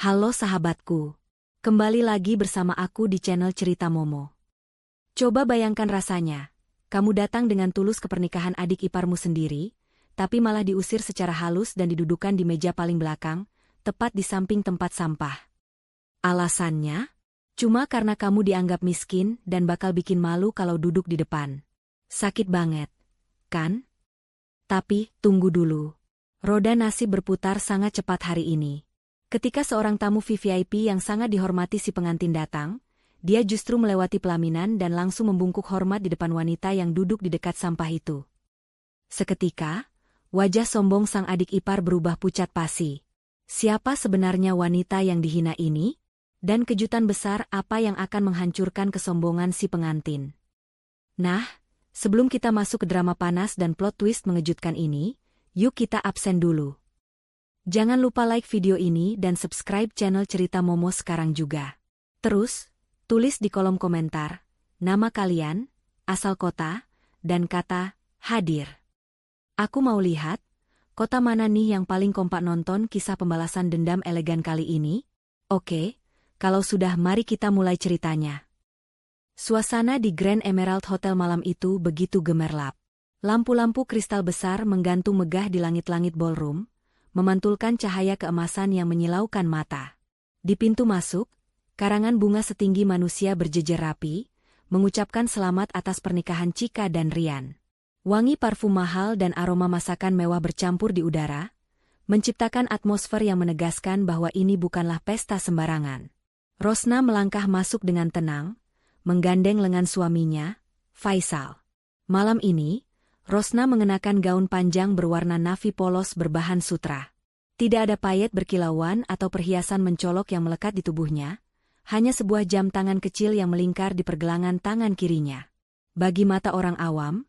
Halo sahabatku. Kembali lagi bersama aku di channel Cerita Momo. Coba bayangkan rasanya, kamu datang dengan tulus ke pernikahan adik iparmu sendiri, tapi malah diusir secara halus dan didudukan di meja paling belakang, tepat di samping tempat sampah. Alasannya? Cuma karena kamu dianggap miskin dan bakal bikin malu kalau duduk di depan. Sakit banget, kan? Tapi, tunggu dulu. Roda nasib berputar sangat cepat hari ini. Ketika seorang tamu VVIP yang sangat dihormati si pengantin datang, dia justru melewati pelaminan dan langsung membungkuk hormat di depan wanita yang duduk di dekat sampah itu. Seketika, wajah sombong sang adik ipar berubah pucat pasi. Siapa sebenarnya wanita yang dihina ini? Dan kejutan besar apa yang akan menghancurkan kesombongan si pengantin? Nah, sebelum kita masuk ke drama panas dan plot twist mengejutkan ini, yuk kita absen dulu. Jangan lupa like video ini dan subscribe channel Cerita Momo sekarang juga. Terus, tulis di kolom komentar, nama kalian, asal kota, dan kata, hadir. Aku mau lihat, kota mana nih yang paling kompak nonton kisah pembalasan dendam elegan kali ini? Oke, kalau sudah mari kita mulai ceritanya. Suasana di Grand Emerald Hotel malam itu begitu gemerlap. Lampu-lampu kristal besar menggantung megah di langit-langit ballroom, memantulkan cahaya keemasan yang menyilaukan mata. Di pintu masuk, karangan bunga setinggi manusia berjejer rapi, mengucapkan selamat atas pernikahan Chika dan Ryan. Wangi parfum mahal dan aroma masakan mewah bercampur di udara, menciptakan atmosfer yang menegaskan bahwa ini bukanlah pesta sembarangan. Rosna melangkah masuk dengan tenang, menggandeng lengan suaminya, Faisal. Malam ini, Rosna mengenakan gaun panjang berwarna navy polos berbahan sutra. Tidak ada payet berkilauan atau perhiasan mencolok yang melekat di tubuhnya, hanya sebuah jam tangan kecil yang melingkar di pergelangan tangan kirinya. Bagi mata orang awam,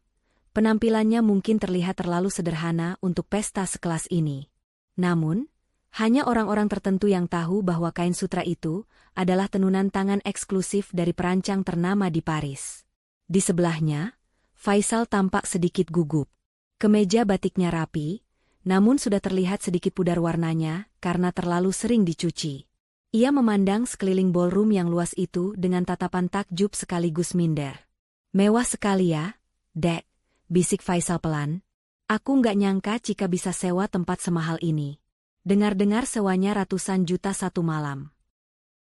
penampilannya mungkin terlihat terlalu sederhana untuk pesta sekelas ini. Namun, hanya orang-orang tertentu yang tahu bahwa kain sutra itu adalah tenunan tangan eksklusif dari perancang ternama di Paris. Di sebelahnya, Faisal tampak sedikit gugup. Kemeja batiknya rapi, namun sudah terlihat sedikit pudar warnanya karena terlalu sering dicuci. Ia memandang sekeliling ballroom yang luas itu dengan tatapan takjub sekaligus minder. Mewah sekali ya, Dek, bisik Faisal pelan. Aku nggak nyangka Chika bisa sewa tempat semahal ini. Dengar-dengar sewanya ratusan juta satu malam.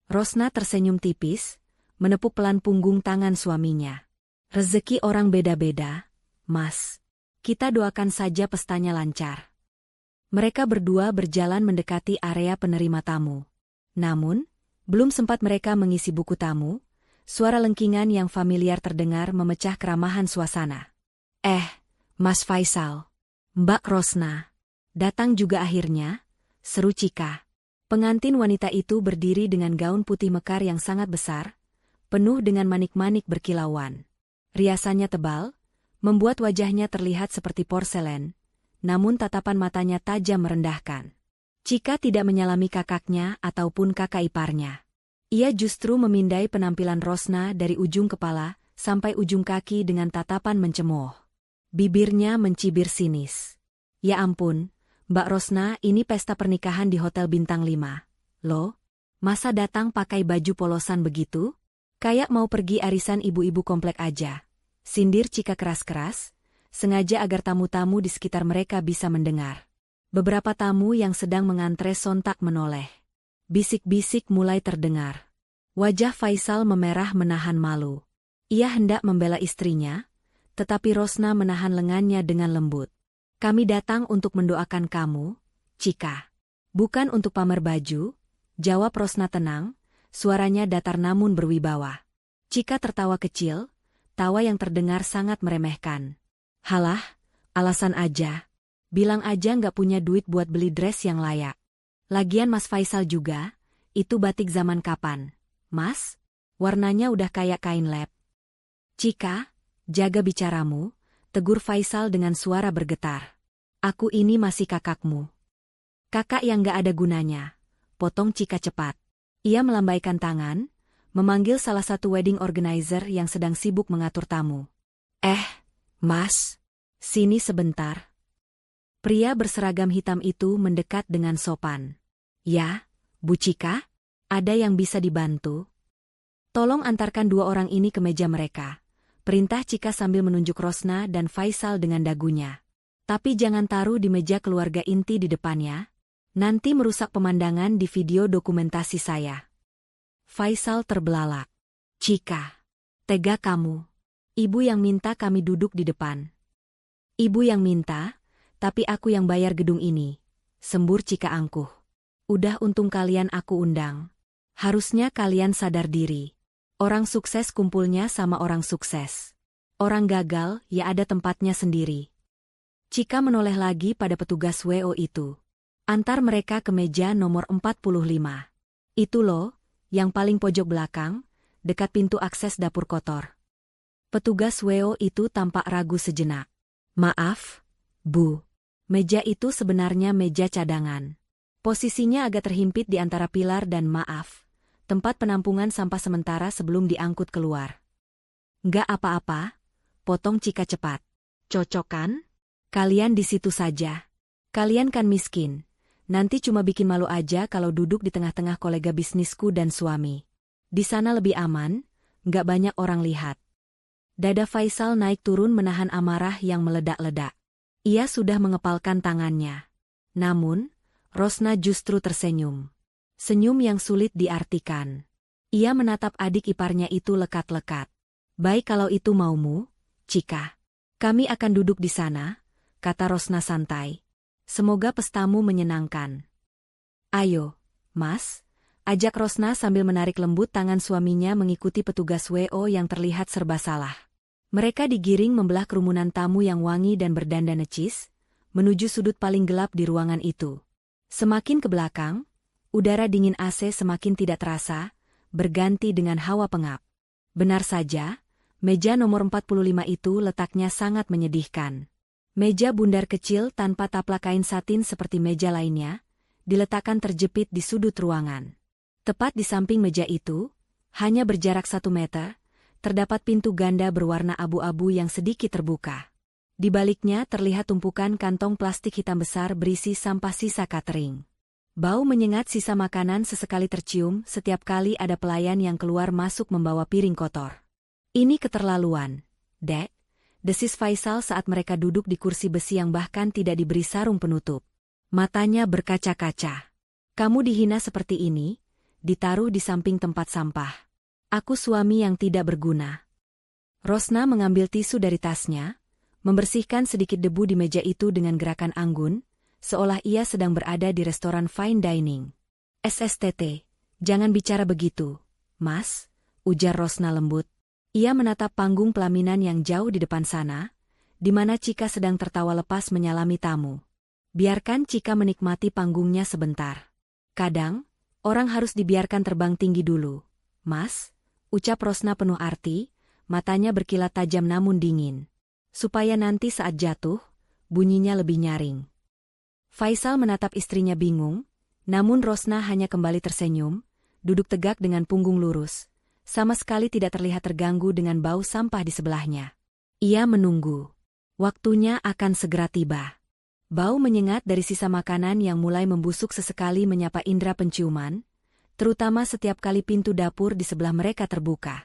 Rosna tersenyum tipis, menepuk pelan punggung tangan suaminya. Rezeki orang beda-beda, Mas. Kita doakan saja pestanya lancar. Mereka berdua berjalan mendekati area penerima tamu. Namun, belum sempat mereka mengisi buku tamu, suara lengkingan yang familiar terdengar memecah keramahan suasana. Mas Faisal, Mbak Rosna, datang juga akhirnya, seru Chika. Pengantin wanita itu berdiri dengan gaun putih mekar yang sangat besar, penuh dengan manik-manik berkilauan. Riasannya tebal, membuat wajahnya terlihat seperti porselen, namun tatapan matanya tajam merendahkan. Chika tidak menyalami kakaknya ataupun kakak iparnya. Ia justru memindai penampilan Rosna dari ujung kepala sampai ujung kaki dengan tatapan mencemooh. Bibirnya mencibir sinis. Ya ampun, Mbak Rosna, ini pesta pernikahan di Hotel Bintang 5. Loh, masa datang pakai baju polosan begitu? Kayak mau pergi arisan ibu-ibu komplek aja. Sindir Chika keras-keras, sengaja agar tamu-tamu di sekitar mereka bisa mendengar. Beberapa tamu yang sedang mengantre sontak menoleh. Bisik-bisik mulai terdengar. Wajah Faisal memerah menahan malu. Ia hendak membela istrinya, tetapi Rosna menahan lengannya dengan lembut. Kami datang untuk mendoakan kamu, Chika. Bukan untuk pamer baju, jawab Rosna tenang, suaranya datar namun berwibawa. Chika tertawa kecil, tawa yang terdengar sangat meremehkan. Halah, alasan aja. Bilang aja nggak punya duit buat beli dress yang layak. Lagian Mas Faisal juga, itu batik zaman kapan? Mas, warnanya udah kayak kain lab. Chika, jaga bicaramu, tegur Faisal dengan suara bergetar. Aku ini masih kakakmu. Kakak yang gak ada gunanya, potong Chika cepat. Ia melambaikan tangan, memanggil salah satu wedding organizer yang sedang sibuk mengatur tamu. Mas, sini sebentar. Pria berseragam hitam itu mendekat dengan sopan. Ya, Bu Cika, ada yang bisa dibantu? Tolong antarkan dua orang ini ke meja mereka. Perintah Cika sambil menunjuk Rosna dan Faisal dengan dagunya. Tapi jangan taruh di meja keluarga inti di depannya. Nanti merusak pemandangan di video dokumentasi saya. Faisal terbelalak. Cika, tega kamu. Ibu yang minta kami duduk di depan. Ibu yang minta, tapi aku yang bayar gedung ini. Sembur Cika angkuh. Udah untung kalian aku undang. Harusnya kalian sadar diri. Orang sukses kumpulnya sama orang sukses. Orang gagal ya ada tempatnya sendiri. Cika menoleh lagi pada petugas WO itu. Antar mereka ke meja nomor 45. Itu loh, yang paling pojok belakang, dekat pintu akses dapur kotor. Petugas WO itu tampak ragu sejenak. Maaf, Bu. Meja itu sebenarnya meja cadangan. Posisinya agak terhimpit di antara pilar dan maaf, tempat penampungan sampah sementara sebelum diangkut keluar. Nggak apa-apa, potong Cika cepat. Cocok kan? Kalian di situ saja. Kalian kan miskin. Nanti cuma bikin malu aja kalau duduk di tengah-tengah kolega bisnisku dan suami. Di sana lebih aman, nggak banyak orang lihat. Dada Faisal naik turun menahan amarah yang meledak-ledak. Ia sudah mengepalkan tangannya. Namun, Rosna justru tersenyum. Senyum yang sulit diartikan. Ia menatap adik iparnya itu lekat-lekat. Baik kalau itu maumu, Cika. Kami akan duduk di sana, kata Rosna santai. Semoga pestamu menyenangkan. Ayo, Mas, ajak Rosna sambil menarik lembut tangan suaminya mengikuti petugas WO yang terlihat serba salah. Mereka digiring membelah kerumunan tamu yang wangi dan berdandan necis, menuju sudut paling gelap di ruangan itu. Semakin ke belakang, udara dingin AC semakin tidak terasa, berganti dengan hawa pengap. Benar saja, meja nomor 45 itu letaknya sangat menyedihkan. Meja bundar kecil tanpa taplak kain satin seperti meja lainnya, diletakkan terjepit di sudut ruangan. Tepat di samping meja itu, hanya berjarak 1 meter, terdapat pintu ganda berwarna abu-abu yang sedikit terbuka. Di baliknya terlihat tumpukan kantong plastik hitam besar berisi sampah sisa catering. Bau menyengat sisa makanan sesekali tercium setiap kali ada pelayan yang keluar masuk membawa piring kotor. Ini keterlaluan, Dek, desis Faisal saat mereka duduk di kursi besi yang bahkan tidak diberi sarung penutup. Matanya berkaca-kaca. Kamu dihina seperti ini, ditaruh di samping tempat sampah. Aku suami yang tidak berguna. Rosna mengambil tisu dari tasnya, membersihkan sedikit debu di meja itu dengan gerakan anggun, seolah ia sedang berada di restoran fine dining. SSTT, jangan bicara begitu, Mas, ujar Rosna lembut. Ia menatap panggung pelaminan yang jauh di depan sana, di mana Cika sedang tertawa lepas menyalami tamu. Biarkan Cika menikmati panggungnya sebentar. Kadang, orang harus dibiarkan terbang tinggi dulu. Mas, ucap Rosna penuh arti, matanya berkilat tajam namun dingin. Supaya nanti saat jatuh, bunyinya lebih nyaring. Faisal menatap istrinya bingung, namun Rosna hanya kembali tersenyum, duduk tegak dengan punggung lurus, sama sekali tidak terlihat terganggu dengan bau sampah di sebelahnya. Ia menunggu. Waktunya akan segera tiba. Bau menyengat dari sisa makanan yang mulai membusuk sesekali menyapa indera penciuman, terutama setiap kali pintu dapur di sebelah mereka terbuka.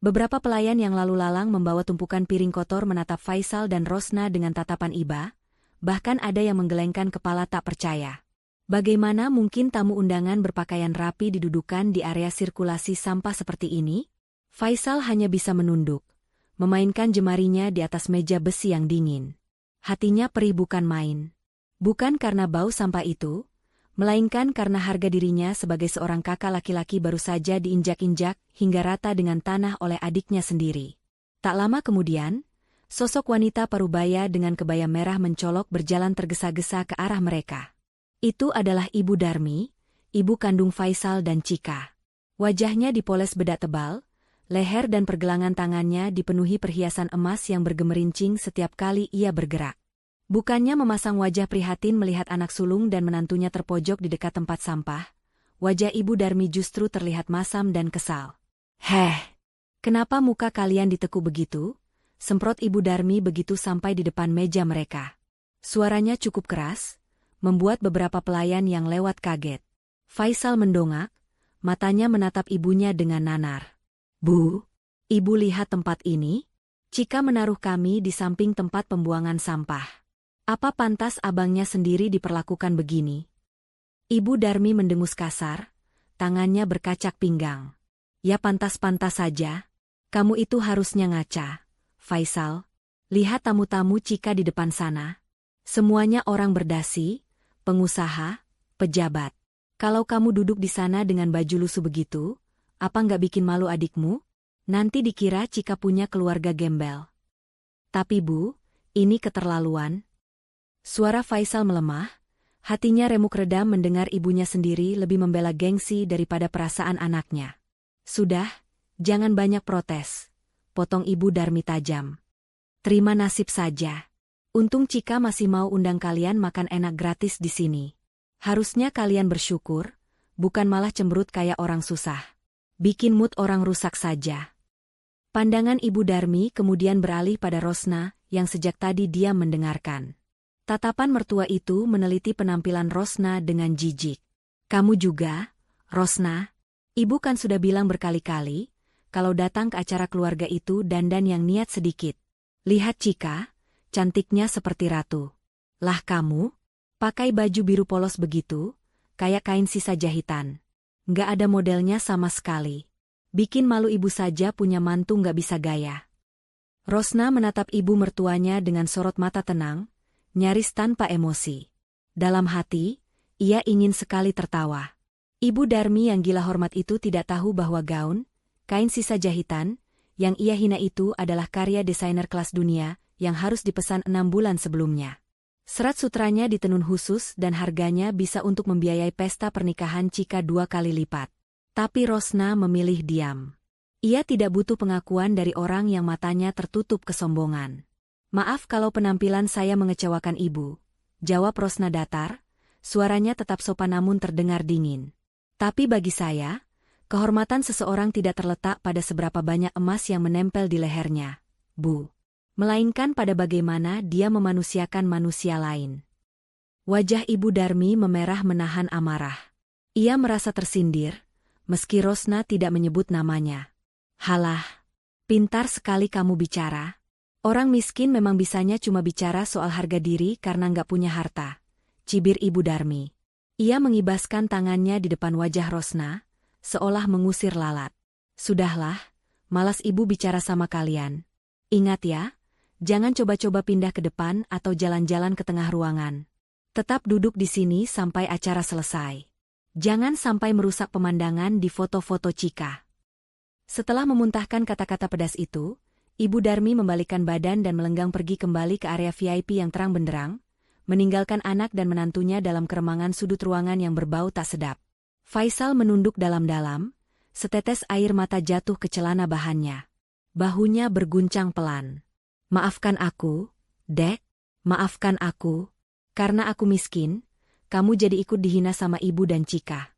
Beberapa pelayan yang lalu lalang membawa tumpukan piring kotor menatap Faisal dan Rosna dengan tatapan iba, bahkan ada yang menggelengkan kepala tak percaya. Bagaimana mungkin tamu undangan berpakaian rapi didudukan di area sirkulasi sampah seperti ini? Faisal hanya bisa menunduk, memainkan jemarinya di atas meja besi yang dingin. Hatinya perih bukan main. Bukan karena bau sampah itu, melainkan karena harga dirinya sebagai seorang kakak laki-laki baru saja diinjak-injak hingga rata dengan tanah oleh adiknya sendiri. Tak lama kemudian, sosok wanita parubaya dengan kebaya merah mencolok berjalan tergesa-gesa ke arah mereka. Itu adalah Ibu Darmi, ibu kandung Faisal dan Cika. Wajahnya dipoles bedak tebal, leher dan pergelangan tangannya dipenuhi perhiasan emas yang bergemerincing setiap kali ia bergerak. Bukannya memasang wajah prihatin melihat anak sulung dan menantunya terpojok di dekat tempat sampah, wajah Ibu Darmi justru terlihat masam dan kesal. Kenapa muka kalian ditekuk begitu? Semprot Ibu Darmi begitu sampai di depan meja mereka. Suaranya cukup keras, membuat beberapa pelayan yang lewat kaget. Faisal mendongak, matanya menatap ibunya dengan nanar. Bu, ibu lihat tempat ini? Cika menaruh kami di samping tempat pembuangan sampah. Apa pantas abangnya sendiri diperlakukan begini? Ibu Darmi mendengus kasar, tangannya berkacak pinggang. Ya pantas-pantas saja. Kamu itu harusnya ngaca, Faisal. Lihat tamu-tamu Cika di depan sana. Semuanya orang berdasi, pengusaha, pejabat. Kalau kamu duduk di sana dengan baju lusuh begitu, apa nggak bikin malu adikmu? Nanti dikira Cika punya keluarga gembel. Tapi Bu, ini keterlaluan. Suara Faisal melemah, hatinya remuk redam mendengar ibunya sendiri lebih membela gengsi daripada perasaan anaknya. Sudah, jangan banyak protes, potong Ibu Darmi tajam. Terima nasib saja. Untung Cika masih mau undang kalian makan enak gratis di sini. Harusnya kalian bersyukur, bukan malah cemberut kayak orang susah. Bikin mood orang rusak saja. Pandangan Ibu Darmi kemudian beralih pada Rosna, yang sejak tadi diam mendengarkan. Tatapan mertua itu meneliti penampilan Rosna dengan jijik. Kamu juga, Rosna? Ibu kan sudah bilang berkali-kali, kalau datang ke acara keluarga itu dandan yang niat sedikit. Lihat Cika, cantiknya seperti ratu. Lah kamu, pakai baju biru polos begitu, kayak kain sisa jahitan. Nggak ada modelnya sama sekali. Bikin malu ibu saja punya mantu nggak bisa gaya. Rosna menatap ibu mertuanya dengan sorot mata tenang, nyaris tanpa emosi. Dalam hati, ia ingin sekali tertawa. Ibu Darmi yang gila hormat itu tidak tahu bahwa gaun, kain sisa jahitan, yang ia hina itu adalah karya desainer kelas dunia, yang harus dipesan 6 bulan sebelumnya. Serat sutranya ditenun khusus dan harganya bisa untuk membiayai pesta pernikahan Cika 2 kali lipat. Tapi Rosna memilih diam. Ia tidak butuh pengakuan dari orang yang matanya tertutup kesombongan. Maaf kalau penampilan saya mengecewakan ibu, jawab Rosna datar, suaranya tetap sopan namun terdengar dingin. Tapi bagi saya, kehormatan seseorang tidak terletak pada seberapa banyak emas yang menempel di lehernya, Bu. Melainkan pada bagaimana dia memanusiakan manusia lain. Wajah Ibu Darmi memerah menahan amarah. Ia merasa tersindir, meski Rosna tidak menyebut namanya. Halah, pintar sekali kamu bicara. Orang miskin memang bisanya cuma bicara soal harga diri karena nggak punya harta, cibir Ibu Darmi. Ia mengibaskan tangannya di depan wajah Rosna, seolah mengusir lalat. Sudahlah, malas ibu bicara sama kalian. Ingat ya, jangan coba-coba pindah ke depan atau jalan-jalan ke tengah ruangan. Tetap duduk di sini sampai acara selesai. Jangan sampai merusak pemandangan di foto-foto Cika. Setelah memuntahkan kata-kata pedas itu, Ibu Darmi membalikkan badan dan melenggang pergi kembali ke area VIP yang terang benderang, meninggalkan anak dan menantunya dalam keremangan sudut ruangan yang berbau tak sedap. Faisal menunduk dalam-dalam, setetes air mata jatuh ke celana bahannya. Bahunya berguncang pelan. Maafkan aku, Dek, maafkan aku. Karena aku miskin, kamu jadi ikut dihina sama ibu dan Cika.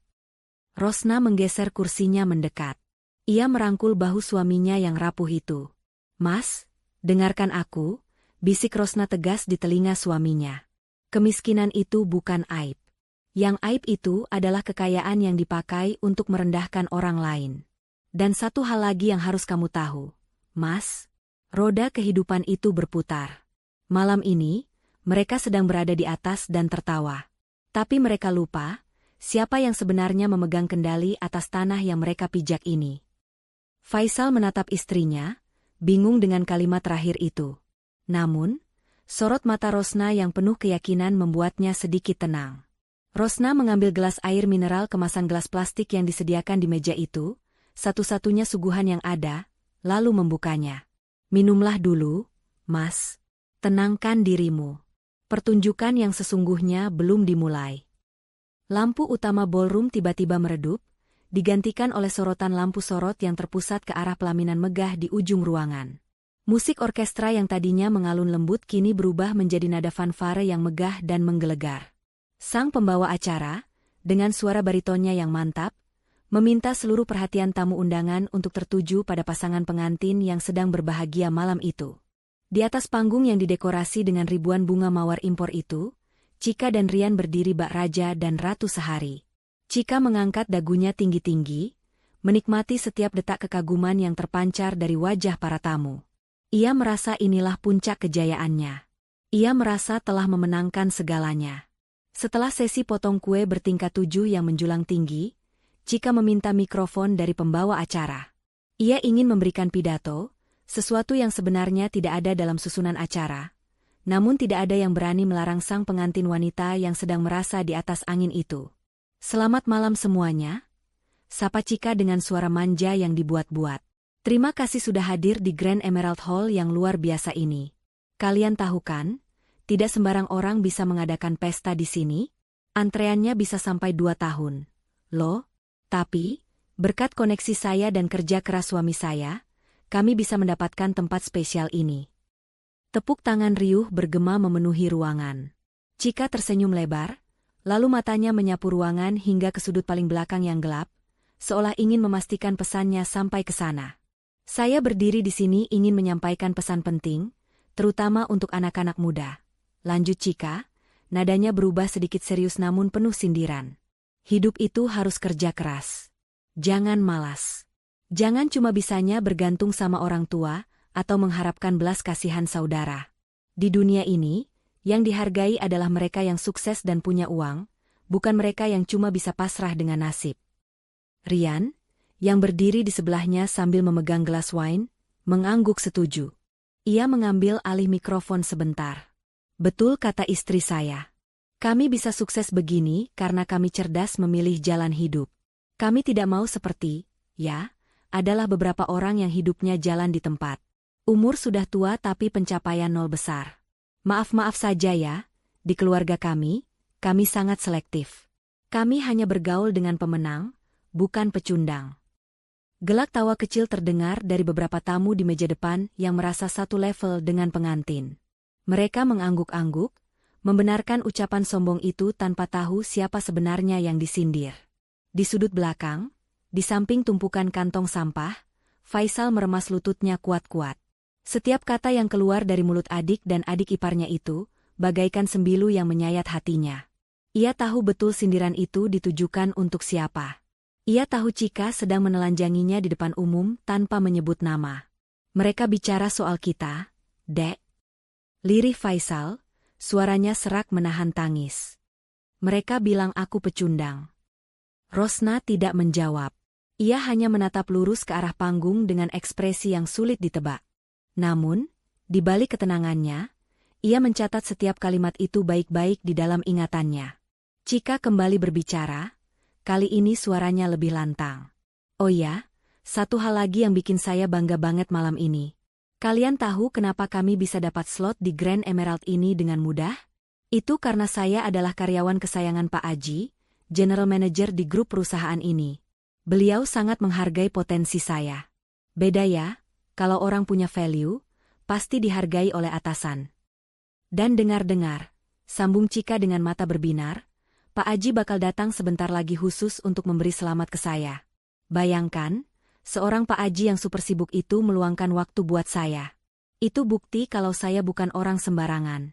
Rosna menggeser kursinya mendekat. Ia merangkul bahu suaminya yang rapuh itu. Mas, dengarkan aku, bisik Rosna tegas di telinga suaminya. Kemiskinan itu bukan aib. Yang aib itu adalah kekayaan yang dipakai untuk merendahkan orang lain. Dan satu hal lagi yang harus kamu tahu, Mas, roda kehidupan itu berputar. Malam ini, mereka sedang berada di atas dan tertawa. Tapi mereka lupa, siapa yang sebenarnya memegang kendali atas tanah yang mereka pijak ini. Faisal menatap istrinya, bingung dengan kalimat terakhir itu. Namun, sorot mata Rosna yang penuh keyakinan membuatnya sedikit tenang. Rosna mengambil gelas air mineral kemasan gelas plastik yang disediakan di meja itu, satu-satunya suguhan yang ada, lalu membukanya. Minumlah dulu, Mas. Tenangkan dirimu. Pertunjukan yang sesungguhnya belum dimulai. Lampu utama ballroom tiba-tiba meredup, digantikan oleh sorotan lampu sorot yang terpusat ke arah pelaminan megah di ujung ruangan. Musik orkestra yang tadinya mengalun lembut kini berubah menjadi nada fanfare yang megah dan menggelegar. Sang pembawa acara, dengan suara baritonnya yang mantap, meminta seluruh perhatian tamu undangan untuk tertuju pada pasangan pengantin yang sedang berbahagia malam itu. Di atas panggung yang didekorasi dengan ribuan bunga mawar impor itu, Cika dan Rian berdiri bak raja dan ratu sehari. Cika mengangkat dagunya tinggi-tinggi, menikmati setiap detak kekaguman yang terpancar dari wajah para tamu. Ia merasa inilah puncak kejayaannya. Ia merasa telah memenangkan segalanya. Setelah sesi potong kue bertingkat 7 yang menjulang tinggi, Cika meminta mikrofon dari pembawa acara. Ia ingin memberikan pidato, sesuatu yang sebenarnya tidak ada dalam susunan acara. Namun tidak ada yang berani melarang sang pengantin wanita yang sedang merasa di atas angin itu. "Selamat malam semuanya," sapa Cika dengan suara manja yang dibuat-buat. "Terima kasih sudah hadir di Grand Emerald Hall yang luar biasa ini. Kalian tahu kan, tidak sembarang orang bisa mengadakan pesta di sini. Antreannya bisa sampai 2 tahun. Loh, tapi, berkat koneksi saya dan kerja keras suami saya, kami bisa mendapatkan tempat spesial ini." Tepuk tangan riuh bergema memenuhi ruangan. Cika tersenyum lebar, lalu matanya menyapu ruangan hingga ke sudut paling belakang yang gelap, seolah ingin memastikan pesannya sampai ke sana. "Saya berdiri di sini ingin menyampaikan pesan penting, terutama untuk anak-anak muda," lanjut Cika, nadanya berubah sedikit serius namun penuh sindiran. "Hidup itu harus kerja keras. Jangan malas. Jangan cuma bisanya bergantung sama orang tua, atau mengharapkan belas kasihan saudara. Di dunia ini, yang dihargai adalah mereka yang sukses dan punya uang, bukan mereka yang cuma bisa pasrah dengan nasib." Rian, yang berdiri di sebelahnya sambil memegang gelas wine, mengangguk setuju. Ia mengambil alih mikrofon sebentar. "Betul kata istri saya. Kami bisa sukses begini karena kami cerdas memilih jalan hidup. Kami tidak mau seperti, adalah beberapa orang yang hidupnya jalan di tempat. Umur sudah tua tapi pencapaian nol besar. Maaf-maaf saja ya, di keluarga kami sangat selektif. Kami hanya bergaul dengan pemenang, bukan pecundang." Gelak tawa kecil terdengar dari beberapa tamu di meja depan yang merasa satu level dengan pengantin. Mereka mengangguk-angguk, membenarkan ucapan sombong itu tanpa tahu siapa sebenarnya yang disindir. Di sudut belakang, di samping tumpukan kantong sampah, Faisal meremas lututnya kuat-kuat. Setiap kata yang keluar dari mulut adik dan adik iparnya itu, bagaikan sembilu yang menyayat hatinya. Ia tahu betul sindiran itu ditujukan untuk siapa. Ia tahu Cika sedang menelanjanginya di depan umum tanpa menyebut nama. "Mereka bicara soal kita, Dek," lirih Faisal, suaranya serak menahan tangis. "Mereka bilang aku pecundang." Rosna tidak menjawab. Ia hanya menatap lurus ke arah panggung dengan ekspresi yang sulit ditebak. Namun, di balik ketenangannya, ia mencatat setiap kalimat itu baik-baik di dalam ingatannya. Cika kembali berbicara, kali ini suaranya lebih lantang. "Oh ya, satu hal lagi yang bikin saya bangga banget malam ini. Kalian tahu kenapa kami bisa dapat slot di Grand Emerald ini dengan mudah? Itu karena saya adalah karyawan kesayangan Pak Aji, General Manager di grup perusahaan ini. Beliau sangat menghargai potensi saya. Beda ya, kalau orang punya value, pasti dihargai oleh atasan." "Dan dengar-dengar," sambung Cika dengan mata berbinar, "Pak Aji bakal datang sebentar lagi khusus untuk memberi selamat ke saya. Bayangkan, seorang Pak Aji yang super sibuk itu meluangkan waktu buat saya. Itu bukti kalau saya bukan orang sembarangan."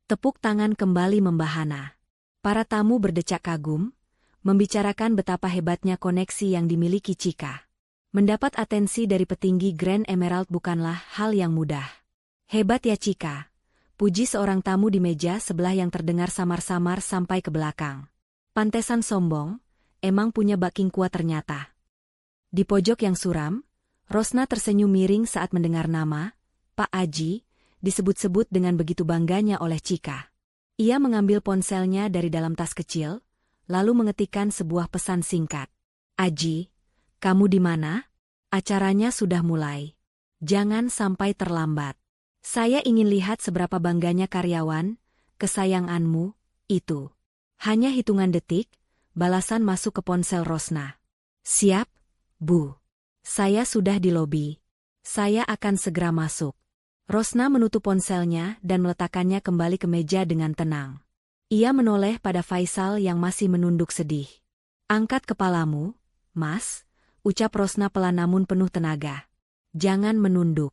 Tepuk tangan kembali membahana. Para tamu berdecak kagum, membicarakan betapa hebatnya koneksi yang dimiliki Cika. Mendapat atensi dari petinggi Grand Emerald bukanlah hal yang mudah. "Hebat ya Cika," puji seorang tamu di meja sebelah yang terdengar samar-samar sampai ke belakang. "Pantesan sombong, emang punya backing kuat ternyata." Di pojok yang suram, Rosna tersenyum miring saat mendengar nama Pak Aji disebut-sebut dengan begitu bangganya oleh Cika. Ia mengambil ponselnya dari dalam tas kecil, lalu mengetikkan sebuah pesan singkat. "Aji, kamu di mana? Acaranya sudah mulai. Jangan sampai terlambat. Saya ingin lihat seberapa bangganya karyawan, kesayanganmu, itu." Hanya hitungan detik, balasan masuk ke ponsel Rosna. "Siap, Bu. Saya sudah di lobi. Saya akan segera masuk." Rosna menutup ponselnya dan meletakkannya kembali ke meja dengan tenang. Ia menoleh pada Faisal yang masih menunduk sedih. "Angkat kepalamu, Mas," ucap Rosna pelan namun penuh tenaga. "Jangan menunduk.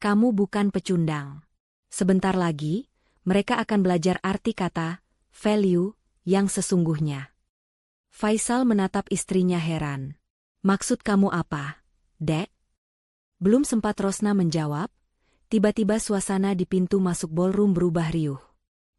Kamu bukan pecundang. Sebentar lagi, mereka akan belajar arti kata value yang sesungguhnya." Faisal menatap istrinya heran. Maksud kamu apa, Dek? Belum sempat Rosna menjawab, tiba-tiba suasana di pintu masuk ballroom berubah riuh.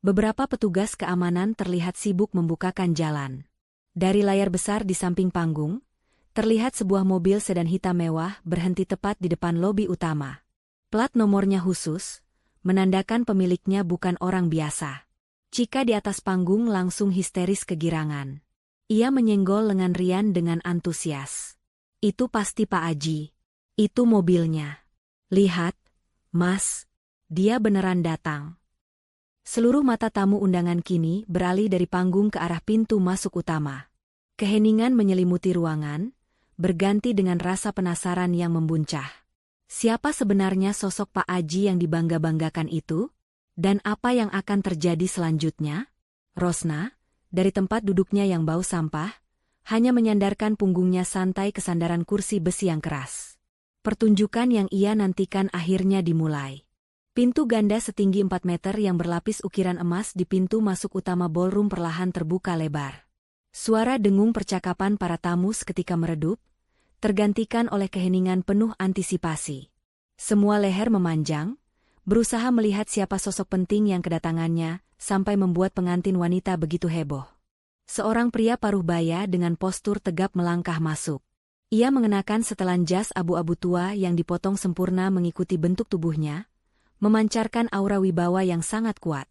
Beberapa petugas keamanan terlihat sibuk membukakan jalan. Dari layar besar di samping panggung, terlihat sebuah mobil sedan hitam mewah berhenti tepat di depan lobi utama. Plat nomornya khusus, menandakan pemiliknya bukan orang biasa. Cika di atas panggung langsung histeris kegirangan. Ia menyenggol lengan Rian dengan antusias. Itu pasti Pak Aji. Itu mobilnya. Lihat, Mas. Dia beneran datang. Seluruh mata tamu undangan kini beralih dari panggung ke arah pintu masuk utama. Keheningan menyelimuti ruangan, berganti dengan rasa penasaran yang membuncah. Siapa sebenarnya sosok Pak Aji yang dibangga-banggakan itu? Dan apa yang akan terjadi selanjutnya? Rosna, dari tempat duduknya yang bau sampah, hanya menyandarkan punggungnya santai ke sandaran kursi besi yang keras. Pertunjukan yang ia nantikan akhirnya dimulai. Pintu ganda setinggi 4 meter yang berlapis ukiran emas di pintu masuk utama ballroom perlahan terbuka lebar. Suara dengung percakapan para tamu seketika meredup, tergantikan oleh keheningan penuh antisipasi. Semua leher memanjang, berusaha melihat siapa sosok penting yang kedatangannya, sampai membuat pengantin wanita begitu heboh. Seorang pria paruh baya dengan postur tegap melangkah masuk. Ia mengenakan setelan jas abu-abu tua yang dipotong sempurna mengikuti bentuk tubuhnya, memancarkan aura wibawa yang sangat kuat.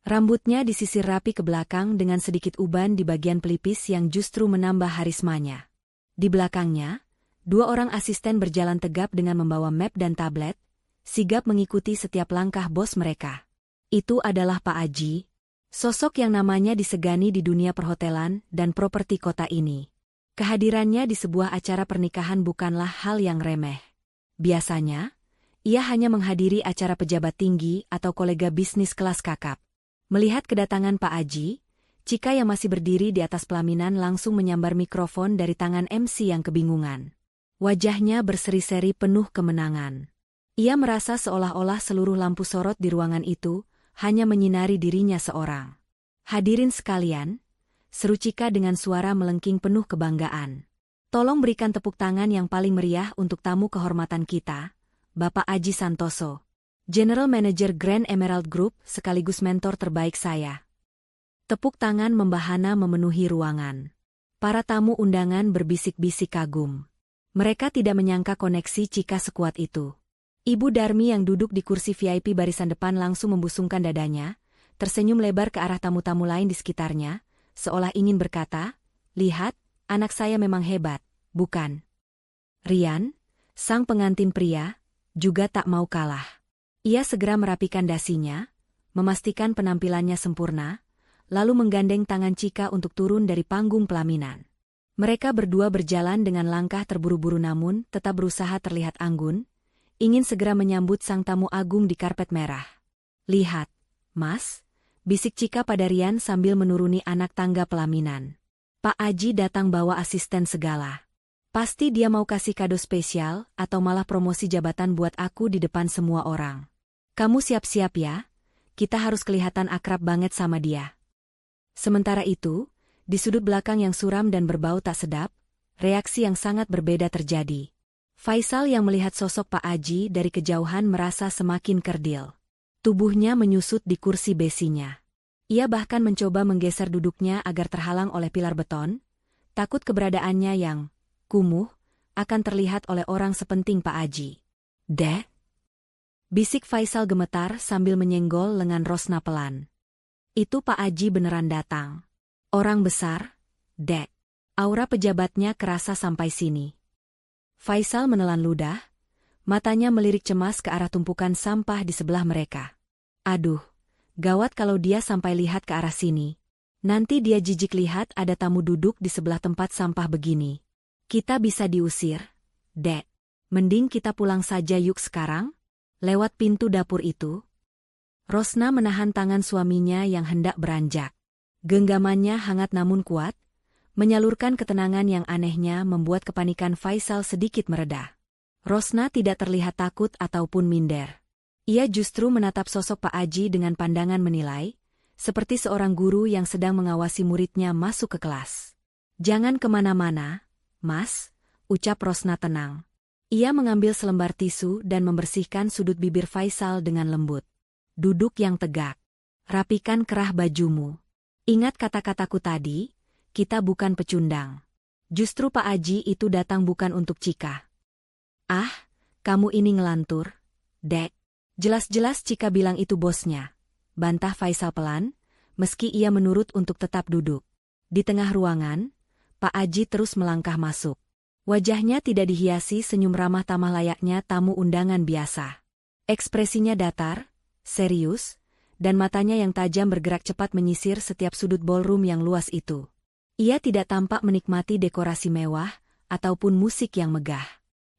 Rambutnya disisir rapi ke belakang dengan sedikit uban di bagian pelipis yang justru menambah harismanya. Di belakangnya, 2 orang asisten berjalan tegap dengan membawa map dan tablet, sigap mengikuti setiap langkah bos mereka. Itu adalah Pak Aji, sosok yang namanya disegani di dunia perhotelan dan properti kota ini. Kehadirannya di sebuah acara pernikahan bukanlah hal yang remeh. Biasanya, ia hanya menghadiri acara pejabat tinggi atau kolega bisnis kelas kakap. Melihat kedatangan Pak Aji, Cika yang masih berdiri di atas pelaminan langsung menyambar mikrofon dari tangan MC yang kebingungan. Wajahnya berseri-seri penuh kemenangan. Ia merasa seolah-olah seluruh lampu sorot di ruangan itu hanya menyinari dirinya seorang. Hadirin sekalian, seru Cika dengan suara melengking penuh kebanggaan. Tolong berikan tepuk tangan yang paling meriah untuk tamu kehormatan kita, Bapak Aji Santoso, General Manager Grand Emerald Group sekaligus mentor terbaik saya. Tepuk tangan membahana memenuhi ruangan. Para tamu undangan berbisik-bisik kagum. Mereka tidak menyangka koneksi Cika sekuat itu. Ibu Darmi yang duduk di kursi VIP barisan depan langsung membusungkan dadanya, tersenyum lebar ke arah tamu-tamu lain di sekitarnya, seolah ingin berkata, "Lihat, anak saya memang hebat, bukan?" Rian, sang pengantin pria, juga tak mau kalah. Ia segera merapikan dasinya, memastikan penampilannya sempurna, lalu menggandeng tangan Cika untuk turun dari panggung pelaminan. Mereka berdua berjalan dengan langkah terburu-buru namun tetap berusaha terlihat anggun, ingin segera menyambut sang tamu agung di karpet merah. "Lihat, Mas," bisik Cika pada Rian sambil menuruni anak tangga pelaminan. "Pak Aji datang bawa asisten segala. Pasti dia mau kasih kado spesial atau malah promosi jabatan buat aku di depan semua orang. Kamu siap-siap ya, kita harus kelihatan akrab banget sama dia." Sementara itu, di sudut belakang yang suram dan berbau tak sedap, reaksi yang sangat berbeda terjadi. Faisal yang melihat sosok Pak Aji dari kejauhan merasa semakin kerdil. Tubuhnya menyusut di kursi besinya. Ia bahkan mencoba menggeser duduknya agar terhalang oleh pilar beton, takut keberadaannya yang kumuh akan terlihat oleh orang sepenting Pak Aji. "Dek?" bisik Faisal gemetar sambil menyenggol lengan Rosna pelan. "Itu Pak Aji beneran datang. Orang besar, Dek." Aura pejabatnya kerasa sampai sini. Faisal menelan ludah, matanya melirik cemas ke arah tumpukan sampah di sebelah mereka. Aduh, gawat kalau dia sampai lihat ke arah sini. Nanti dia jijik lihat ada tamu duduk di sebelah tempat sampah begini. Kita bisa diusir, Dek. Mending kita pulang saja yuk sekarang, lewat pintu dapur itu. Rosna menahan tangan suaminya yang hendak beranjak. Genggamannya hangat namun kuat, menyalurkan ketenangan yang anehnya membuat kepanikan Faisal sedikit mereda. Rosna tidak terlihat takut ataupun minder. Ia justru menatap sosok Pak Aji dengan pandangan menilai, seperti seorang guru yang sedang mengawasi muridnya masuk ke kelas. Jangan kemana-mana, Mas, ucap Rosna tenang. Ia mengambil selembar tisu dan membersihkan sudut bibir Faisal dengan lembut. Duduk yang tegak. Rapikan kerah bajumu. Ingat kata-kataku tadi, kita bukan pecundang. Justru Pak Aji itu datang bukan untuk Cika. Ah, kamu ini ngelantur, Dek. Jelas-jelas Cika bilang itu bosnya. Bantah Faisal pelan, meski ia menurut untuk tetap duduk. Di tengah ruangan, Pak Aji terus melangkah masuk. Wajahnya tidak dihiasi senyum ramah tamah layaknya tamu undangan biasa. Ekspresinya datar, serius, dan matanya yang tajam bergerak cepat menyisir setiap sudut ballroom yang luas itu. Ia tidak tampak menikmati dekorasi mewah, ataupun musik yang megah.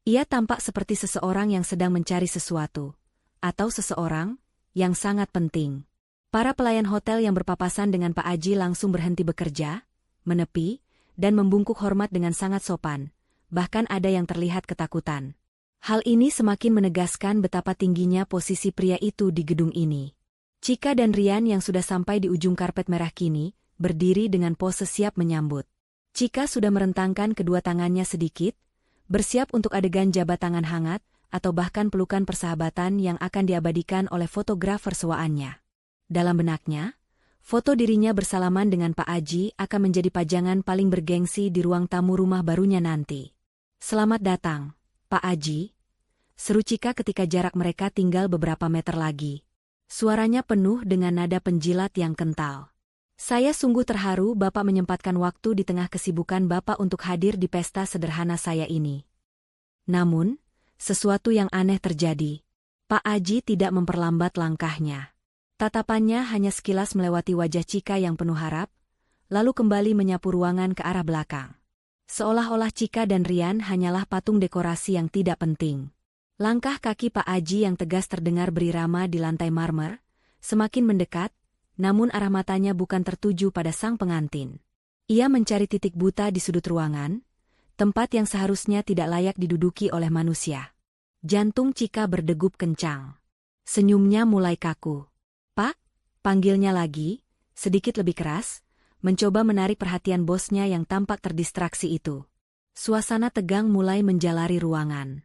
Ia tampak seperti seseorang yang sedang mencari sesuatu, atau seseorang yang sangat penting. Para pelayan hotel yang berpapasan dengan Pak Aji langsung berhenti bekerja, menepi, dan membungkuk hormat dengan sangat sopan. Bahkan ada yang terlihat ketakutan. Hal ini semakin menegaskan betapa tingginya posisi pria itu di gedung ini. Cika dan Rian yang sudah sampai di ujung karpet merah kini, berdiri dengan pose siap menyambut. Cika sudah merentangkan kedua tangannya sedikit, bersiap untuk adegan jabat tangan hangat, atau bahkan pelukan persahabatan yang akan diabadikan oleh fotografer sewaannya. Dalam benaknya, foto dirinya bersalaman dengan Pak Aji akan menjadi pajangan paling bergengsi di ruang tamu rumah barunya nanti. Selamat datang, Pak Aji, seru Cika ketika jarak mereka tinggal beberapa meter lagi. Suaranya penuh dengan nada penjilat yang kental. Saya sungguh terharu Bapak menyempatkan waktu di tengah kesibukan Bapak untuk hadir di pesta sederhana saya ini. Namun, sesuatu yang aneh terjadi. Pak Aji tidak memperlambat langkahnya. Tatapannya hanya sekilas melewati wajah Cika yang penuh harap, lalu kembali menyapu ruangan ke arah belakang. Seolah-olah Cika dan Rian hanyalah patung dekorasi yang tidak penting. Langkah kaki Pak Aji yang tegas terdengar berirama di lantai marmer, semakin mendekat, namun arah matanya bukan tertuju pada sang pengantin. Ia mencari titik buta di sudut ruangan, tempat yang seharusnya tidak layak diduduki oleh manusia. Jantung Cika berdegup kencang. Senyumnya mulai kaku. Pak, panggilnya lagi, sedikit lebih keras, mencoba menarik perhatian bosnya yang tampak terdistraksi itu. Suasana tegang mulai menjalari ruangan.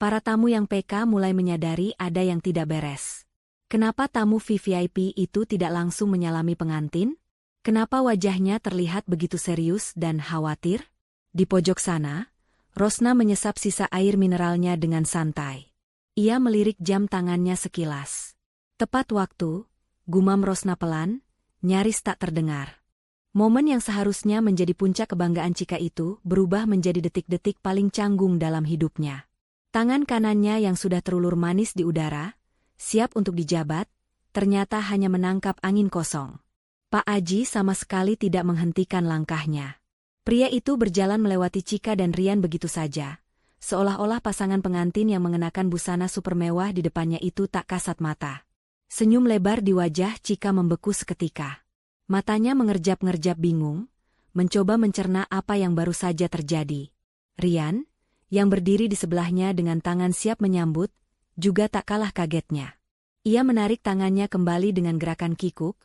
Para tamu yang PK mulai menyadari ada yang tidak beres. Kenapa tamu VVIP itu tidak langsung menyalami pengantin? Kenapa wajahnya terlihat begitu serius dan khawatir? Di pojok sana, Rosna menyesap sisa air mineralnya dengan santai. Ia melirik jam tangannya sekilas. Tepat waktu, gumam Rosna pelan, nyaris tak terdengar. Momen yang seharusnya menjadi puncak kebanggaan Cika itu berubah menjadi detik-detik paling canggung dalam hidupnya. Tangan kanannya yang sudah terulur manis di udara, siap untuk dijabat, ternyata hanya menangkap angin kosong. Pak Aji sama sekali tidak menghentikan langkahnya. Pria itu berjalan melewati Cika dan Rian begitu saja, seolah-olah pasangan pengantin yang mengenakan busana super mewah di depannya itu tak kasat mata. Senyum lebar di wajah Cika membeku seketika. Matanya mengerjap-ngerjap bingung, mencoba mencerna apa yang baru saja terjadi. Rian, yang berdiri di sebelahnya dengan tangan siap menyambut, juga tak kalah kagetnya. Ia menarik tangannya kembali dengan gerakan kikuk,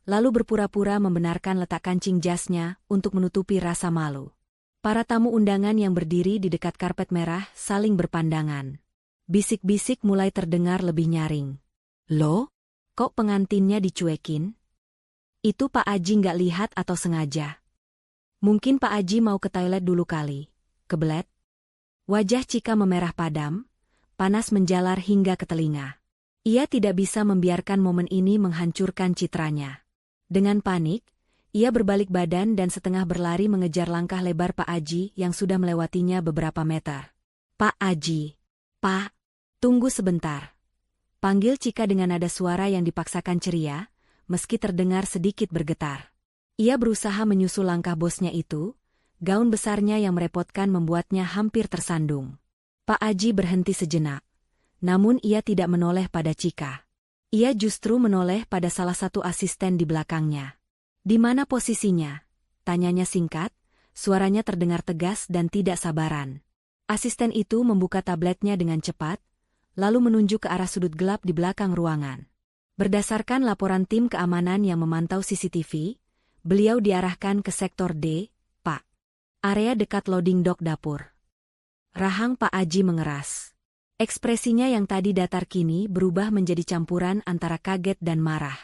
lalu berpura-pura membenarkan letak kancing jasnya untuk menutupi rasa malu. Para tamu undangan yang berdiri di dekat karpet merah saling berpandangan. Bisik-bisik mulai terdengar lebih nyaring. Loh, kok pengantinnya dicuekin? Itu Pak Aji nggak lihat atau sengaja? Mungkin Pak Aji mau ke toilet dulu kali. Kebelet. Wajah Cika memerah padam, panas menjalar hingga ke telinga. Ia tidak bisa membiarkan momen ini menghancurkan citranya. Dengan panik, ia berbalik badan dan setengah berlari mengejar langkah lebar Pak Aji yang sudah melewatinya beberapa meter. Pak Aji. Pak, tunggu sebentar. Panggil Cika dengan nada suara yang dipaksakan ceria, meski terdengar sedikit bergetar. Ia berusaha menyusul langkah bosnya itu, gaun besarnya yang merepotkan membuatnya hampir tersandung. Pak Aji berhenti sejenak, namun ia tidak menoleh pada Cika. Ia justru menoleh pada salah satu asisten di belakangnya. Di mana posisinya? Tanyanya singkat, suaranya terdengar tegas dan tidak sabaran. Asisten itu membuka tabletnya dengan cepat, lalu menunjuk ke arah sudut gelap di belakang ruangan. Berdasarkan laporan tim keamanan yang memantau CCTV, beliau diarahkan ke sektor D, Pak. Area dekat loading dock dapur. Rahang Pak Aji mengeras. Ekspresinya yang tadi datar kini berubah menjadi campuran antara kaget dan marah.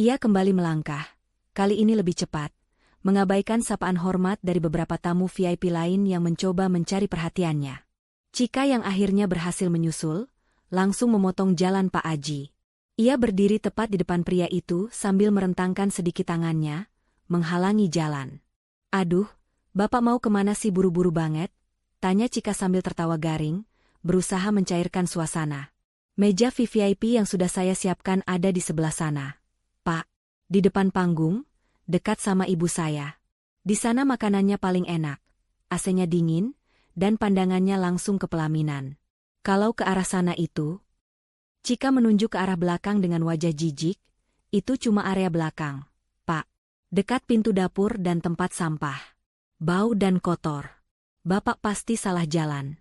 Ia kembali melangkah, kali ini lebih cepat, mengabaikan sapaan hormat dari beberapa tamu VIP lain yang mencoba mencari perhatiannya. Cika yang akhirnya berhasil menyusul, langsung memotong jalan Pak Aji. Ia berdiri tepat di depan pria itu sambil merentangkan sedikit tangannya, menghalangi jalan. "Aduh, Bapak mau kemana sih buru-buru banget?" tanya Cika sambil tertawa garing, berusaha mencairkan suasana. "Meja VIP yang sudah saya siapkan ada di sebelah sana, Pak. Di depan panggung, dekat sama ibu saya. Di sana makanannya paling enak, AC-nya dingin, dan pandangannya langsung ke pelaminan. Kalau ke arah sana itu..." Cika menunjuk ke arah belakang dengan wajah jijik, "Itu cuma area belakang, Pak. Dekat pintu dapur dan tempat sampah. Bau dan kotor. Bapak pasti salah jalan."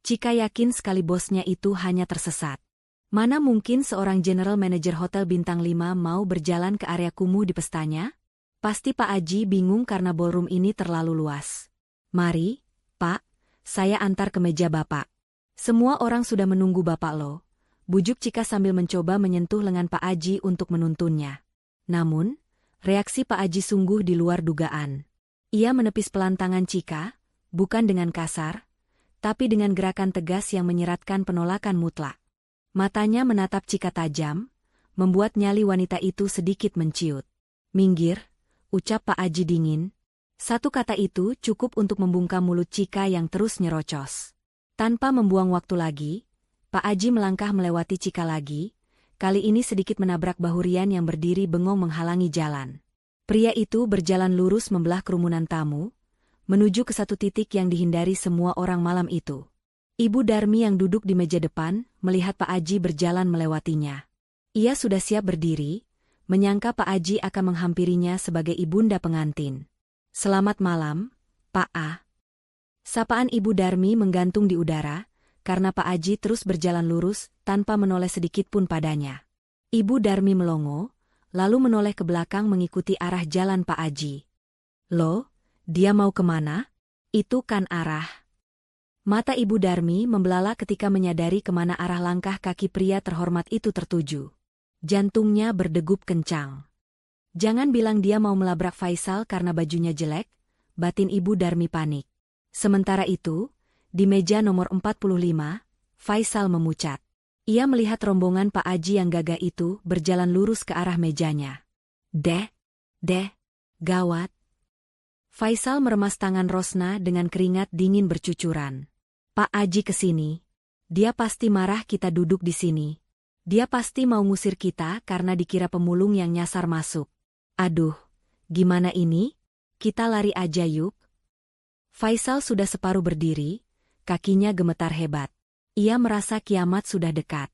Cika yakin sekali bosnya itu hanya tersesat. Mana mungkin seorang general manager hotel bintang 5 mau berjalan ke area kumuh di pestanya? Pasti Pak Aji bingung karena ballroom ini terlalu luas. "Mari, Pak, saya antar ke meja Bapak. Semua orang sudah menunggu Bapak lo," bujuk Cika sambil mencoba menyentuh lengan Pak Aji untuk menuntunnya. Namun, reaksi Pak Aji sungguh di luar dugaan. Ia menepis pelan tangan Cika, bukan dengan kasar, tapi dengan gerakan tegas yang menyeratkan penolakan mutlak. Matanya menatap Cika tajam, membuat nyali wanita itu sedikit menciut. "Minggir," ucap Pak Aji dingin. Satu kata itu cukup untuk membungkam mulut Cika yang terus nyerocos. Tanpa membuang waktu lagi, Pak Aji melangkah melewati Cika lagi, kali ini sedikit menabrak bahu Rian yang berdiri bengong menghalangi jalan. Pria itu berjalan lurus membelah kerumunan tamu, menuju ke satu titik yang dihindari semua orang malam itu. Ibu Darmi yang duduk di meja depan, melihat Pak Aji berjalan melewatinya. Ia sudah siap berdiri, menyangka Pak Aji akan menghampirinya sebagai ibunda pengantin. "Selamat malam, Pak A." Sapaan Ibu Darmi menggantung di udara, karena Pak Aji terus berjalan lurus tanpa menoleh sedikit pun padanya. Ibu Darmi melongo, lalu menoleh ke belakang mengikuti arah jalan Pak Aji. "Loh, dia mau kemana? Itu kan arah..." Mata Ibu Darmi membelalak ketika menyadari kemana arah langkah kaki pria terhormat itu tertuju. Jantungnya berdegup kencang. Jangan bilang dia mau melabrak Faisal karena bajunya jelek, batin Ibu Darmi panik. Sementara itu, di meja nomor 45, Faisal memucat. Ia melihat rombongan Pak Aji yang gagah itu berjalan lurus ke arah mejanya. Deh, gawat." Faisal meremas tangan Rosna dengan keringat dingin bercucuran. "Pak Aji kesini. Dia pasti marah kita duduk di sini. Dia pasti mau ngusir kita karena dikira pemulung yang nyasar masuk. Aduh, gimana ini? Kita lari aja yuk." Faisal sudah separuh berdiri, kakinya gemetar hebat. Ia merasa kiamat sudah dekat.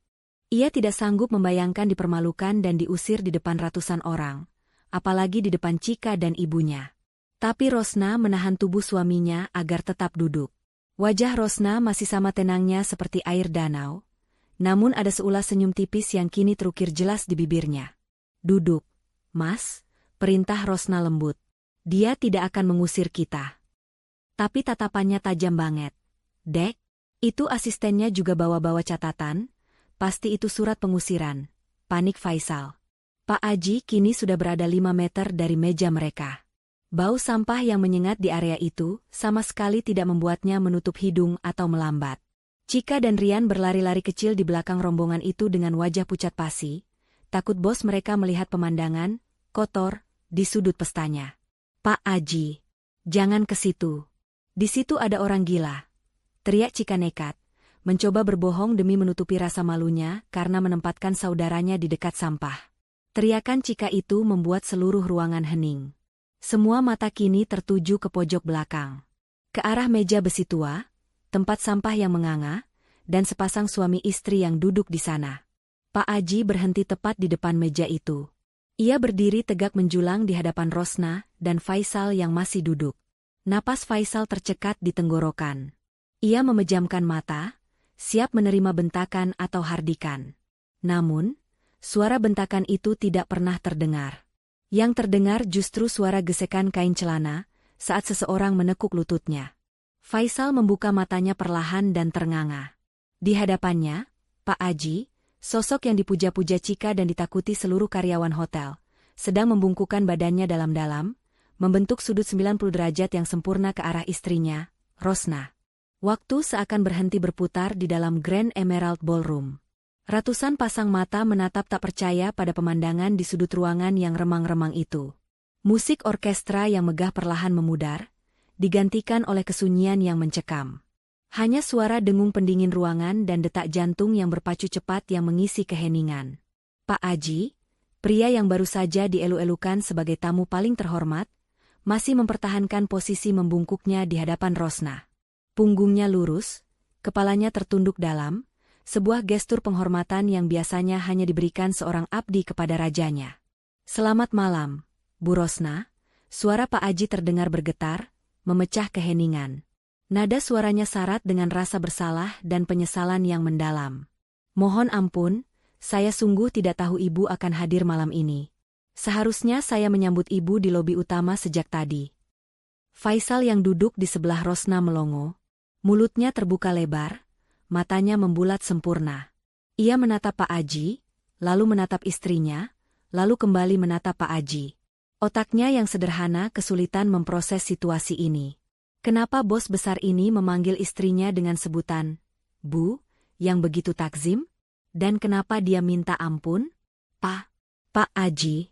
Ia tidak sanggup membayangkan dipermalukan dan diusir di depan ratusan orang, apalagi di depan Cika dan ibunya. Tapi Rosna menahan tubuh suaminya agar tetap duduk. Wajah Rosna masih sama tenangnya seperti air danau, namun ada seulas senyum tipis yang kini terukir jelas di bibirnya. "Duduk, Mas," perintah Rosna lembut. "Dia tidak akan mengusir kita." Tapi tatapannya tajam banget. "Dek, itu asistennya juga bawa-bawa catatan, pasti itu surat pengusiran," panik Faisal. Pak Aji kini sudah berada 5 meter dari meja mereka. Bau sampah yang menyengat di area itu sama sekali tidak membuatnya menutup hidung atau melambat. Cika dan Rian berlari-lari kecil di belakang rombongan itu dengan wajah pucat pasi, takut bos mereka melihat pemandangan kotor di sudut pestanya. "Pak Aji, jangan ke situ. Di situ ada orang gila," teriak Cika nekat, mencoba berbohong demi menutupi rasa malunya karena menempatkan saudaranya di dekat sampah. Teriakan Cika itu membuat seluruh ruangan hening. Semua mata kini tertuju ke pojok belakang. Ke arah meja besi tua, tempat sampah yang menganga, dan sepasang suami istri yang duduk di sana. Pak Aji berhenti tepat di depan meja itu. Ia berdiri tegak menjulang di hadapan Rosna dan Faisal yang masih duduk. Napas Faisal tercekat di tenggorokan. Ia memejamkan mata, siap menerima bentakan atau hardikan. Namun, suara bentakan itu tidak pernah terdengar. Yang terdengar justru suara gesekan kain celana, saat seseorang menekuk lututnya. Faisal membuka matanya perlahan dan ternganga. Di hadapannya, Pak Aji, sosok yang dipuja-puja Cika dan ditakuti seluruh karyawan hotel, sedang membungkukkan badannya dalam-dalam, membentuk sudut 90 derajat yang sempurna ke arah istrinya, Rosna. Waktu seakan berhenti berputar di dalam Grand Emerald Ballroom. Ratusan pasang mata menatap tak percaya pada pemandangan di sudut ruangan yang remang-remang itu. Musik orkestra yang megah perlahan memudar, digantikan oleh kesunyian yang mencekam. Hanya suara dengung pendingin ruangan dan detak jantung yang berpacu cepat yang mengisi keheningan. Pak Aji, pria yang baru saja dielu-elukan sebagai tamu paling terhormat, masih mempertahankan posisi membungkuknya di hadapan Rosna. Punggungnya lurus, kepalanya tertunduk dalam, sebuah gestur penghormatan yang biasanya hanya diberikan seorang abdi kepada rajanya. "Selamat malam, Bu Rosna," suara Pak Aji terdengar bergetar, memecah keheningan. Nada suaranya syarat dengan rasa bersalah dan penyesalan yang mendalam. "Mohon ampun, saya sungguh tidak tahu Ibu akan hadir malam ini. Seharusnya saya menyambut Ibu di lobi utama sejak tadi." Faisal yang duduk di sebelah Rosna melongo. Mulutnya terbuka lebar, matanya membulat sempurna. Ia menatap Pak Aji, lalu menatap istrinya, lalu kembali menatap Pak Aji. Otaknya yang sederhana kesulitan memproses situasi ini. Kenapa bos besar ini memanggil istrinya dengan sebutan Bu, yang begitu takzim? Dan kenapa dia minta ampun? Pak Aji.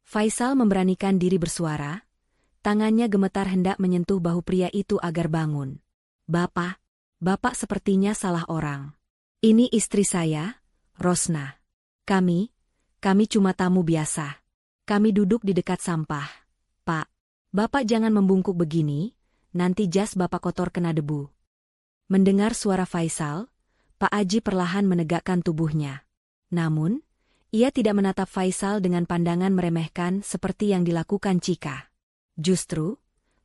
Faisal memberanikan diri bersuara. Tangannya gemetar hendak menyentuh bahu pria itu agar bangun. Bapak sepertinya salah orang. Ini istri saya, Rosna. Kami cuma tamu biasa. Kami duduk di dekat sampah. Pak, Bapak jangan membungkuk begini, nanti jas Bapak kotor kena debu. Mendengar suara Faisal, Pak Aji perlahan menegakkan tubuhnya. Namun, ia tidak menatap Faisal dengan pandangan meremehkan seperti yang dilakukan Cika. Justru,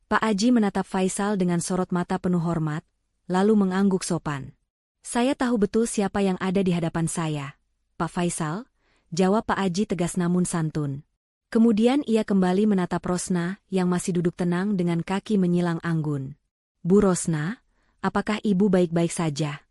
Pak Aji menatap Faisal dengan sorot mata penuh hormat, lalu mengangguk sopan. "Saya tahu betul siapa yang ada di hadapan saya, Pak Faisal," jawab Pak Aji tegas namun santun. Kemudian ia kembali menatap Rosna yang masih duduk tenang dengan kaki menyilang anggun. "Bu Rosna, apakah Ibu baik-baik saja?"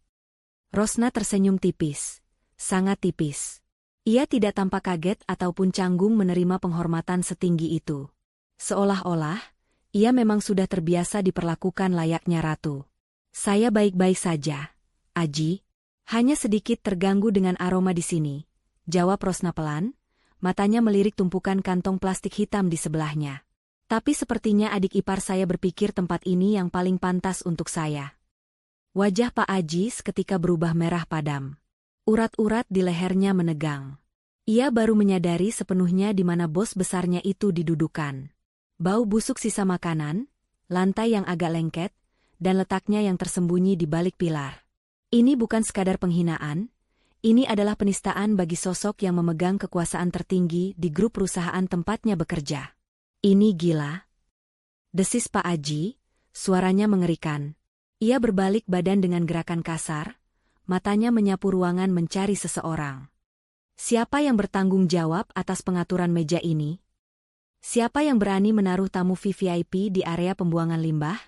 Rosna tersenyum tipis, sangat tipis. Ia tidak tampak kaget ataupun canggung menerima penghormatan setinggi itu. Seolah-olah, ia memang sudah terbiasa diperlakukan layaknya ratu. "Saya baik-baik saja, Aji. Hanya sedikit terganggu dengan aroma di sini," jawab Rosna pelan. Matanya melirik tumpukan kantong plastik hitam di sebelahnya. "Tapi sepertinya adik ipar saya berpikir tempat ini yang paling pantas untuk saya." Wajah Pak Aji seketika berubah merah padam. Urat-urat di lehernya menegang. Ia baru menyadari sepenuhnya di mana bos besarnya itu didudukan. Bau busuk sisa makanan, lantai yang agak lengket, dan letaknya yang tersembunyi di balik pilar. Ini bukan sekadar penghinaan. Ini adalah penistaan bagi sosok yang memegang kekuasaan tertinggi di grup perusahaan tempatnya bekerja. "Ini gila," desis Pak Aji, suaranya mengerikan. Ia berbalik badan dengan gerakan kasar, matanya menyapu ruangan mencari seseorang. "Siapa yang bertanggung jawab atas pengaturan meja ini? Siapa yang berani menaruh tamu VVIP di area pembuangan limbah?"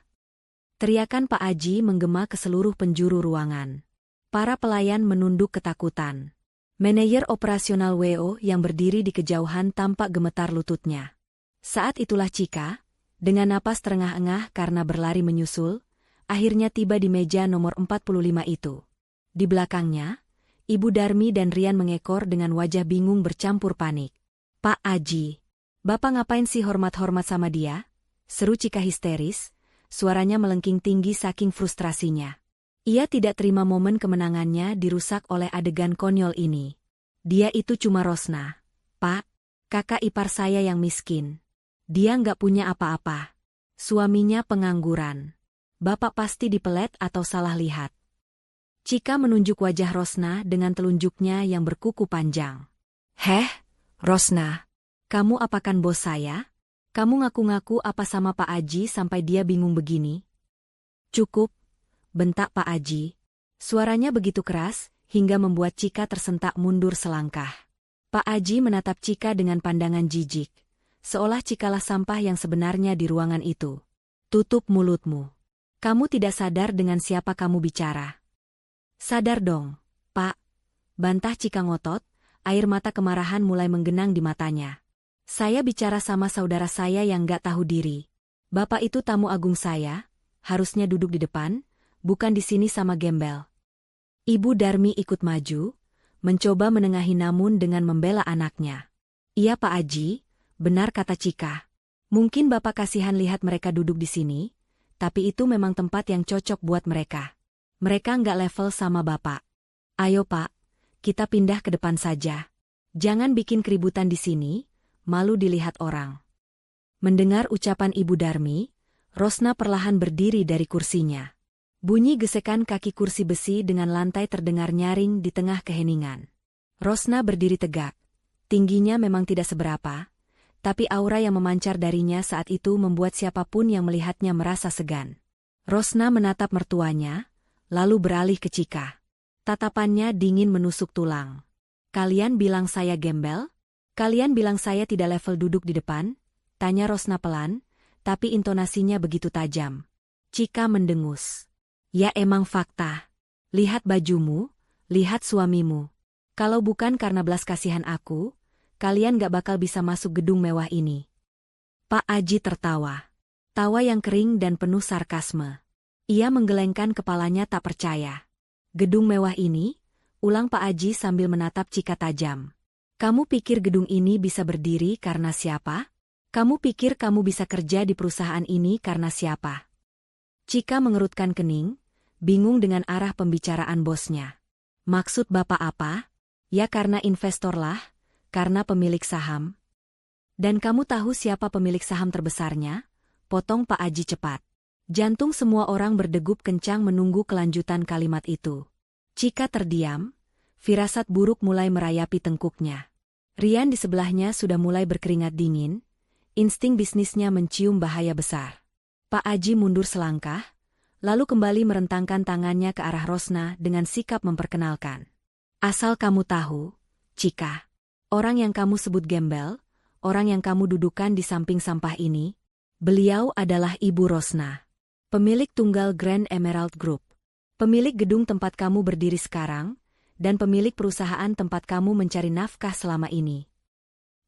Teriakan Pak Aji menggema ke seluruh penjuru ruangan. Para pelayan menunduk ketakutan. Manajer operasional WO yang berdiri di kejauhan tampak gemetar lututnya. Saat itulah Cika, dengan napas terengah-engah karena berlari menyusul, akhirnya tiba di meja nomor 45 itu. Di belakangnya, Ibu Darmi dan Rian mengekor dengan wajah bingung bercampur panik. "Pak Aji, Bapak ngapain sih hormat-hormat sama dia?" seru Cika histeris, suaranya melengking tinggi saking frustrasinya. Ia tidak terima momen kemenangannya dirusak oleh adegan konyol ini. "Dia itu cuma Rosna. Pak, kakak ipar saya yang miskin. Dia nggak punya apa-apa. Suaminya pengangguran. Bapak pasti dipelet atau salah lihat." Cika menunjuk wajah Rosna dengan telunjuknya yang berkuku panjang. "Heh, Rosna, kamu apakan bos saya? Kamu ngaku-ngaku apa sama Pak Aji sampai dia bingung begini?" "Cukup," bentak Pak Aji. Suaranya begitu keras, hingga membuat Cika tersentak mundur selangkah. Pak Aji menatap Cika dengan pandangan jijik. seolah Cikalah sampah yang sebenarnya di ruangan itu. Tutup mulutmu. Kamu tidak sadar dengan siapa kamu bicara. Sadar dong, Pak. Bantah Cika ngotot, air mata kemarahan mulai menggenang di matanya. Saya bicara sama saudara saya yang gak tahu diri. Bapak itu tamu agung saya, harusnya duduk di depan, bukan di sini sama gembel. Ibu Darmi ikut maju, mencoba menengahi namun dengan membela anaknya. Iya Pak Aji, benar kata Cika. Mungkin Bapak kasihan lihat mereka duduk di sini, tapi itu memang tempat yang cocok buat mereka. Mereka nggak level sama Bapak. Ayo Pak, kita pindah ke depan saja. Jangan bikin keributan di sini, malu dilihat orang. Mendengar ucapan Ibu Darmi, Rosna perlahan berdiri dari kursinya. Bunyi gesekan kaki kursi besi dengan lantai terdengar nyaring di tengah keheningan. Rosna berdiri tegak. Tingginya memang tidak seberapa, tapi aura yang memancar darinya saat itu membuat siapapun yang melihatnya merasa segan. Rosna menatap mertuanya, lalu beralih ke Cika. Tatapannya dingin menusuk tulang. Kalian bilang saya gembel? Kalian bilang saya tidak level duduk di depan? Tanya Rosna pelan, tapi intonasinya begitu tajam. Cika mendengus. Ya emang fakta. Lihat bajumu, lihat suamimu. Kalau bukan karena belas kasihan aku, kalian gak bakal bisa masuk gedung mewah ini. Pak Aji tertawa. Tawa yang kering dan penuh sarkasme. Ia menggelengkan kepalanya tak percaya. Gedung mewah ini? Ulang Pak Aji sambil menatap Cika tajam. Kamu pikir gedung ini bisa berdiri karena siapa? Kamu pikir kamu bisa kerja di perusahaan ini karena siapa? Cika mengerutkan kening, bingung dengan arah pembicaraan bosnya. Maksud Bapak apa? Ya karena investor lah, karena pemilik saham. Dan kamu tahu siapa pemilik saham terbesarnya? Potong Pak Aji cepat. Jantung semua orang berdegup kencang menunggu kelanjutan kalimat itu. Cika terdiam, firasat buruk mulai merayapi tengkuknya. Rian di sebelahnya sudah mulai berkeringat dingin, insting bisnisnya mencium bahaya besar. Pak Aji mundur selangkah, lalu kembali merentangkan tangannya ke arah Rosna dengan sikap memperkenalkan. Asal kamu tahu, Cika, orang yang kamu sebut gembel, orang yang kamu dudukan di samping sampah ini, beliau adalah Ibu Rosna, pemilik tunggal Grand Emerald Group, pemilik gedung tempat kamu berdiri sekarang, dan pemilik perusahaan tempat kamu mencari nafkah selama ini.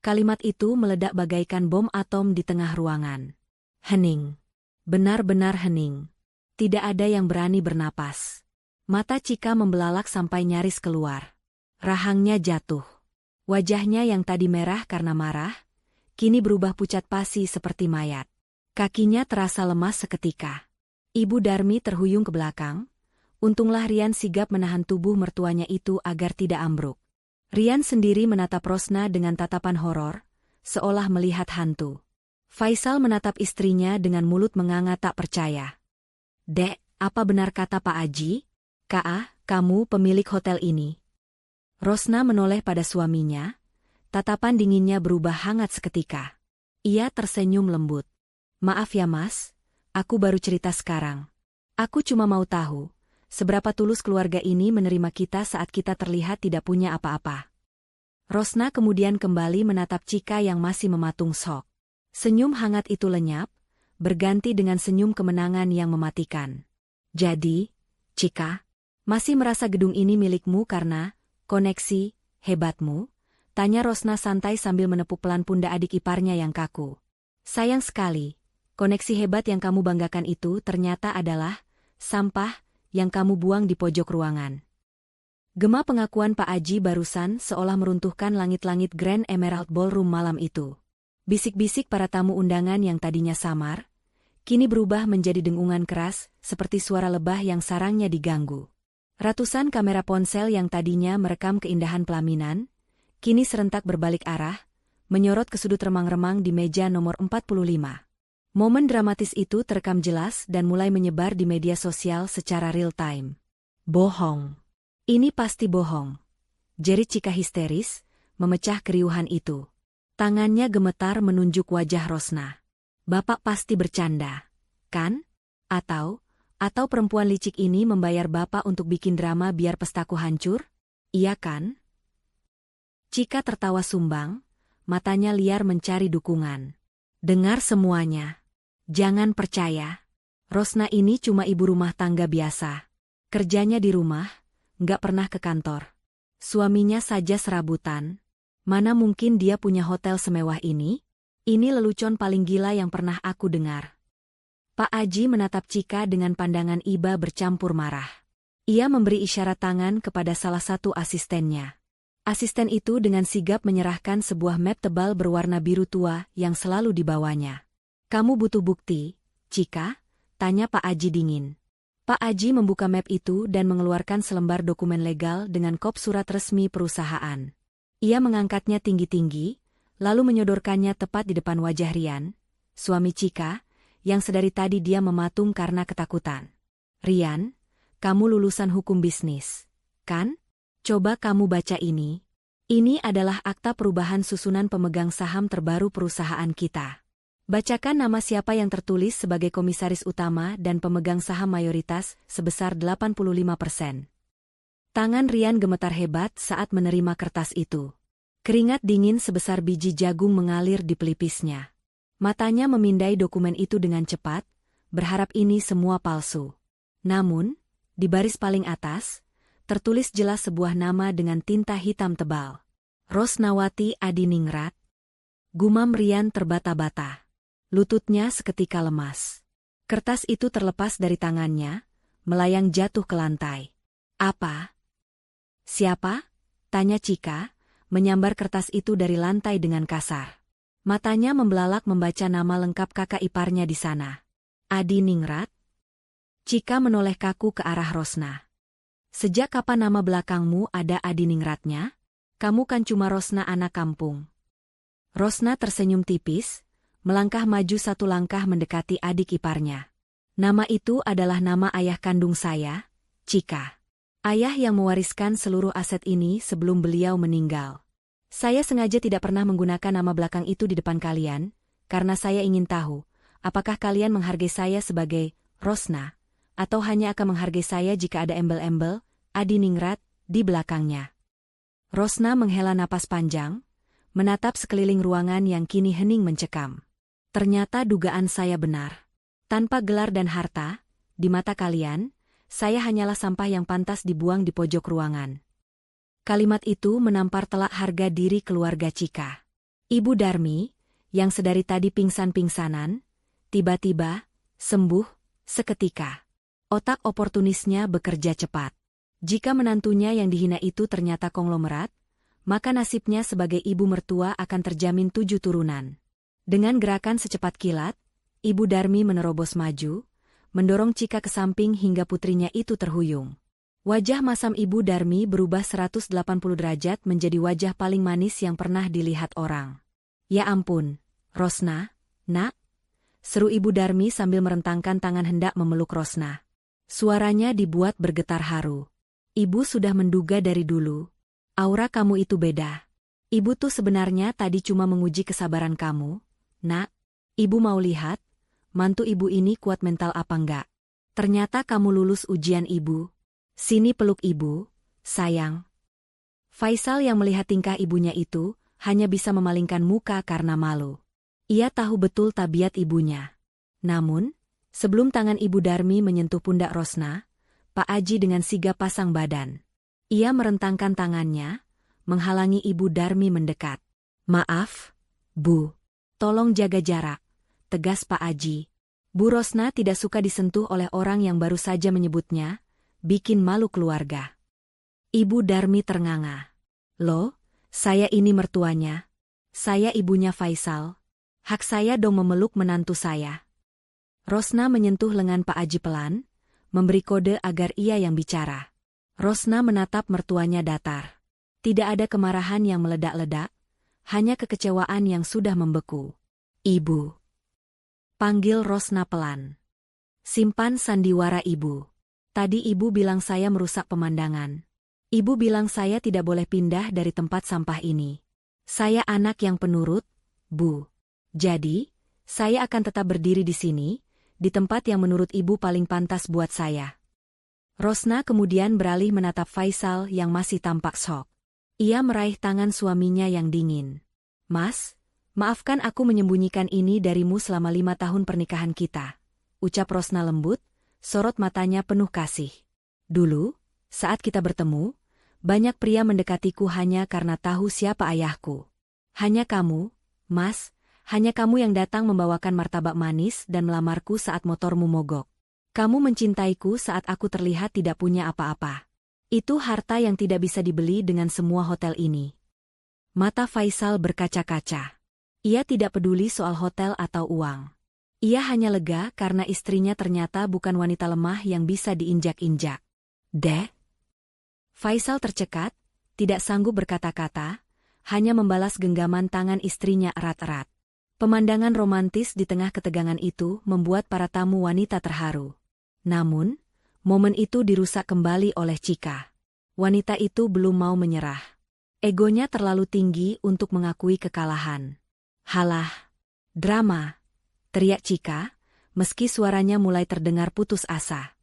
Kalimat itu meledak bagaikan bom atom di tengah ruangan. Hening. Benar-benar hening. Tidak ada yang berani bernapas. Mata Cika membelalak sampai nyaris keluar. Rahangnya jatuh. Wajahnya yang tadi merah karena marah, kini berubah pucat pasi seperti mayat. Kakinya terasa lemas seketika. Ibu Darmi terhuyung ke belakang. Untunglah Rian sigap menahan tubuh mertuanya itu agar tidak ambruk. Rian sendiri menatap Rosna dengan tatapan horor, seolah melihat hantu. Faisal menatap istrinya dengan mulut menganga tak percaya. Dek, apa benar kata Pak Aji? Kak, kamu pemilik hotel ini. Rosna menoleh pada suaminya, tatapan dinginnya berubah hangat seketika. Ia tersenyum lembut. Maaf ya Mas, aku baru cerita sekarang. Aku cuma mau tahu, seberapa tulus keluarga ini menerima kita saat kita terlihat tidak punya apa-apa. Rosna kemudian kembali menatap Cika yang masih mematung sok. Senyum hangat itu lenyap, berganti dengan senyum kemenangan yang mematikan. Jadi, Cika, masih merasa gedung ini milikmu karena koneksi hebatmu? Tanya Rosna santai sambil menepuk pelan pundak adik iparnya yang kaku. Sayang sekali, koneksi hebat yang kamu banggakan itu ternyata adalah sampah yang kamu buang di pojok ruangan. Gema pengakuan Pak Aji barusan seolah meruntuhkan langit-langit Grand Emerald Ballroom malam itu. Bisik-bisik para tamu undangan yang tadinya samar, kini berubah menjadi dengungan keras, seperti suara lebah yang sarangnya diganggu. Ratusan kamera ponsel yang tadinya merekam keindahan pelaminan, kini serentak berbalik arah, menyorot ke sudut remang-remang di meja nomor 45. Momen dramatis itu terekam jelas dan mulai menyebar di media sosial secara real-time. Bohong. Ini pasti bohong. Jerit Cika histeris, memecah keriuhan itu. Tangannya gemetar menunjuk wajah Rosna. Bapak pasti bercanda, kan? Atau perempuan licik ini membayar Bapak untuk bikin drama biar pestaku hancur? Iya kan? Cika tertawa sumbang, matanya liar mencari dukungan. Dengar semuanya. Jangan percaya. Rosna ini cuma ibu rumah tangga biasa. Kerjanya di rumah, nggak pernah ke kantor. Suaminya saja serabutan. Mana mungkin dia punya hotel semewah ini? Ini lelucon paling gila yang pernah aku dengar. Pak Aji menatap Cika dengan pandangan iba bercampur marah. Ia memberi isyarat tangan kepada salah satu asistennya. Asisten itu dengan sigap menyerahkan sebuah map tebal berwarna biru tua yang selalu dibawanya. "Kamu butuh bukti, Cika?" tanya Pak Aji dingin. Pak Aji membuka map itu dan mengeluarkan selembar dokumen legal dengan kop surat resmi perusahaan. Ia mengangkatnya tinggi-tinggi, lalu menyodorkannya tepat di depan wajah Rian, suami Cika, yang sedari tadi dia mematung karena ketakutan. "Rian, kamu lulusan hukum bisnis, kan? Coba kamu baca ini. Ini adalah akta perubahan susunan pemegang saham terbaru perusahaan kita. Bacakan nama siapa yang tertulis sebagai komisaris utama dan pemegang saham mayoritas sebesar 85%. Tangan Rian gemetar hebat saat menerima kertas itu. Keringat dingin sebesar biji jagung mengalir di pelipisnya. Matanya memindai dokumen itu dengan cepat, berharap ini semua palsu. Namun, di baris paling atas, tertulis jelas sebuah nama dengan tinta hitam tebal. Rosnawati Adiningrat. Gumam Rian terbata-bata. Lututnya seketika lemas. Kertas itu terlepas dari tangannya, melayang jatuh ke lantai. "Apa? Siapa?" tanya Cika, menyambar kertas itu dari lantai dengan kasar. Matanya membelalak membaca nama lengkap kakak iparnya di sana. "Adiningrat?" Cika menoleh kaku ke arah Rosna. "Sejak kapan nama belakangmu ada Adiningratnya? Kamu kan cuma Rosna anak kampung." Rosna tersenyum tipis, melangkah maju satu langkah mendekati adik iparnya. "Nama itu adalah nama ayah kandung saya, Cika. Ayah yang mewariskan seluruh aset ini sebelum beliau meninggal. Saya sengaja tidak pernah menggunakan nama belakang itu di depan kalian, karena saya ingin tahu, apakah kalian menghargai saya sebagai Rosna, atau hanya akan menghargai saya jika ada embel-embel Adiningrat di belakangnya." Rosna menghela napas panjang, menatap sekeliling ruangan yang kini hening mencekam. "Ternyata dugaan saya benar. Tanpa gelar dan harta, di mata kalian, saya hanyalah sampah yang pantas dibuang di pojok ruangan." Kalimat itu menampar telak harga diri keluarga Cika. Ibu Darmi, yang sedari tadi pingsan-pingsanan, tiba-tiba sembuh seketika. Otak oportunisnya bekerja cepat. Jika menantunya yang dihina itu ternyata konglomerat, maka nasibnya sebagai ibu mertua akan terjamin 7 turunan. Dengan gerakan secepat kilat, Ibu Darmi menerobos maju, mendorong Cika ke samping hingga putrinya itu terhuyung. Wajah masam Ibu Darmi berubah 180 derajat menjadi wajah paling manis yang pernah dilihat orang. "Ya ampun, Rosna, nak," seru Ibu Darmi sambil merentangkan tangan hendak memeluk Rosna. Suaranya dibuat bergetar haru. "Ibu sudah menduga dari dulu. Aura kamu itu beda. Ibu tuh sebenarnya tadi cuma menguji kesabaran kamu, nak. Ibu mau lihat, mantu ibu ini kuat mental apa enggak. Ternyata kamu lulus ujian ibu. Sini peluk ibu, sayang." Faisal yang melihat tingkah ibunya itu, hanya bisa memalingkan muka karena malu. Ia tahu betul tabiat ibunya. Namun, sebelum tangan Ibu Darmi menyentuh pundak Rosna, Pak Aji dengan sigap pasang badan. Ia merentangkan tangannya, menghalangi Ibu Darmi mendekat. "Maaf, Bu. Tolong jaga jarak," tegas Pak Aji. Bu Rosna tidak suka disentuh oleh orang yang baru saja menyebutnya, bikin malu keluarga. Ibu Darmi ternganga. "Loh, saya ini mertuanya. Saya ibunya Faisal. Hak saya dong memeluk menantu saya." Rosna menyentuh lengan Pak Aji pelan, memberi kode agar ia yang bicara. Rosna menatap mertuanya datar. Tidak ada kemarahan yang meledak-ledak, hanya kekecewaan yang sudah membeku. "Ibu," panggil Rosna pelan. "Simpan sandiwara Ibu. Tadi Ibu bilang saya merusak pemandangan. Ibu bilang saya tidak boleh pindah dari tempat sampah ini. Saya anak yang penurut, Bu. Jadi, saya akan tetap berdiri di sini, di tempat yang menurut Ibu paling pantas buat saya." Rosna kemudian beralih menatap Faisal yang masih tampak syok. Ia meraih tangan suaminya yang dingin. Mas, maafkan aku menyembunyikan ini darimu selama 5 tahun pernikahan kita, ucap Rosna lembut, sorot matanya penuh kasih. Dulu, saat kita bertemu, banyak pria mendekatiku hanya karena tahu siapa ayahku. Hanya kamu, Mas, hanya kamu yang datang membawakan martabak manis dan melamarku saat motormu mogok. Kamu mencintaiku saat aku terlihat tidak punya apa-apa. Itu harta yang tidak bisa dibeli dengan semua hotel ini. Mata Faisal berkaca-kaca. Ia tidak peduli soal hotel atau uang. Ia hanya lega karena istrinya ternyata bukan wanita lemah yang bisa diinjak-injak. Deh? Faisal tercekat, tidak sanggup berkata-kata, hanya membalas genggaman tangan istrinya erat-erat. Pemandangan romantis di tengah ketegangan itu membuat para tamu wanita terharu. Namun, momen itu dirusak kembali oleh Chika. Wanita itu belum mau menyerah. Egonya terlalu tinggi untuk mengakui kekalahan. Halah, drama, teriak Chika, meski suaranya mulai terdengar putus asa.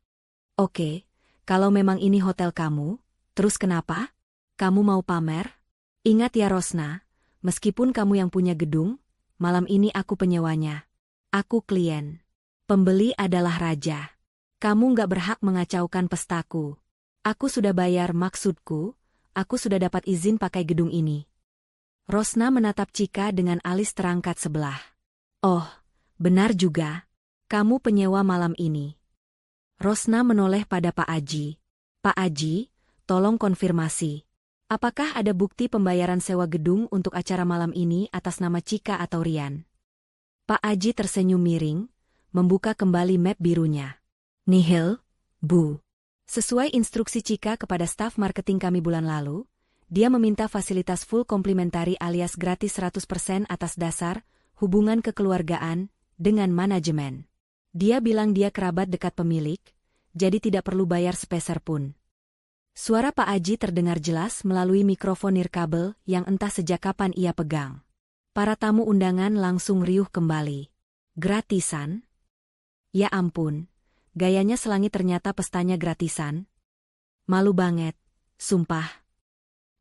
Oke, kalau memang ini hotel kamu, terus kenapa? Kamu mau pamer? Ingat ya Rosna, meskipun kamu yang punya gedung, malam ini aku penyewanya. Aku klien. Pembeli adalah raja. Kamu nggak berhak mengacaukan pestaku. Aku sudah bayar maksudku, aku sudah dapat izin pakai gedung ini. Rosna menatap Chika dengan alis terangkat sebelah. Oh, benar juga. Kamu penyewa malam ini. Rosna menoleh pada Pak Aji. Pak Aji, tolong konfirmasi. Apakah ada bukti pembayaran sewa gedung untuk acara malam ini atas nama Chika atau Rian? Pak Aji tersenyum miring, membuka kembali map birunya. Nihil, Bu. Sesuai instruksi Chika kepada staf marketing kami bulan lalu, dia meminta fasilitas full komplementari alias gratis 100% atas dasar hubungan kekeluargaan dengan manajemen. Dia bilang dia kerabat dekat pemilik, jadi tidak perlu bayar sepeser pun. Suara Pak Aji terdengar jelas melalui mikrofon nirkabel yang entah sejak kapan ia pegang. Para tamu undangan langsung riuh kembali. Gratisan? Ya ampun, gayanya Selangi ternyata pestanya gratisan. Malu banget, sumpah.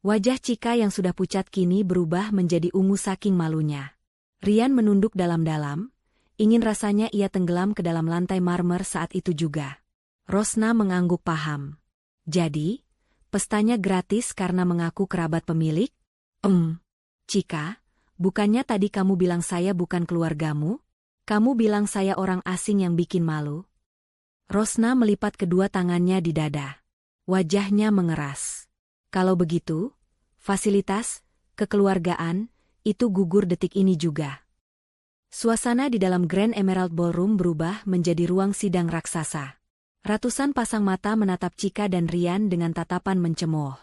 Wajah Chika yang sudah pucat kini berubah menjadi ungu saking malunya. Rian menunduk dalam-dalam, ingin rasanya ia tenggelam ke dalam lantai marmer saat itu juga. Rosna mengangguk paham. Jadi, pestanya gratis karena mengaku kerabat pemilik? Chika, bukannya tadi kamu bilang saya bukan keluargamu? Kamu bilang saya orang asing yang bikin malu? Rosna melipat kedua tangannya di dada. Wajahnya mengeras. Kalau begitu, fasilitas, kekeluargaan, itu gugur detik ini juga. Suasana di dalam Grand Emerald Ballroom berubah menjadi ruang sidang raksasa. Ratusan pasang mata menatap Chika dan Rian dengan tatapan mencemooh.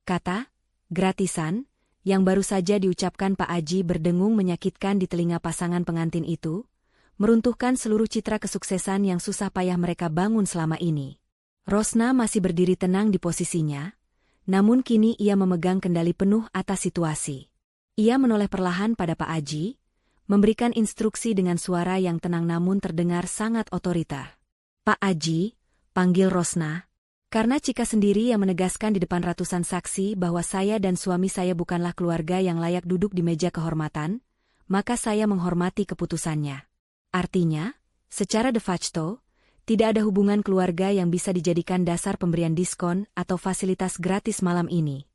Kata, gratisan, yang baru saja diucapkan Pak Aji berdengung menyakitkan di telinga pasangan pengantin itu, meruntuhkan seluruh citra kesuksesan yang susah payah mereka bangun selama ini. Rosna masih berdiri tenang di posisinya, namun kini ia memegang kendali penuh atas situasi. Ia menoleh perlahan pada Pak Aji, memberikan instruksi dengan suara yang tenang namun terdengar sangat otoriter. Pak Aji, panggil Rosna. Karena Chika sendiri yang menegaskan di depan ratusan saksi bahwa saya dan suami saya bukanlah keluarga yang layak duduk di meja kehormatan, maka saya menghormati keputusannya. Artinya, secara de facto, tidak ada hubungan keluarga yang bisa dijadikan dasar pemberian diskon atau fasilitas gratis malam ini.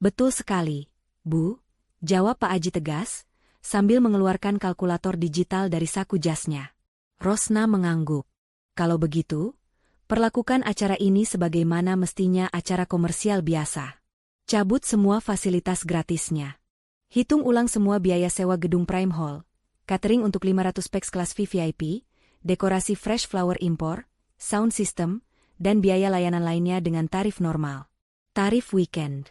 Betul sekali, Bu, jawab Pak Aji tegas, sambil mengeluarkan kalkulator digital dari saku jasnya. Rosna mengangguk. Kalau begitu, perlakukan acara ini sebagaimana mestinya acara komersial biasa. Cabut semua fasilitas gratisnya. Hitung ulang semua biaya sewa gedung Prime Hall, catering untuk 500 pax kelas VVIP, dekorasi fresh flower impor, sound system, dan biaya layanan lainnya dengan tarif normal. Tarif weekend.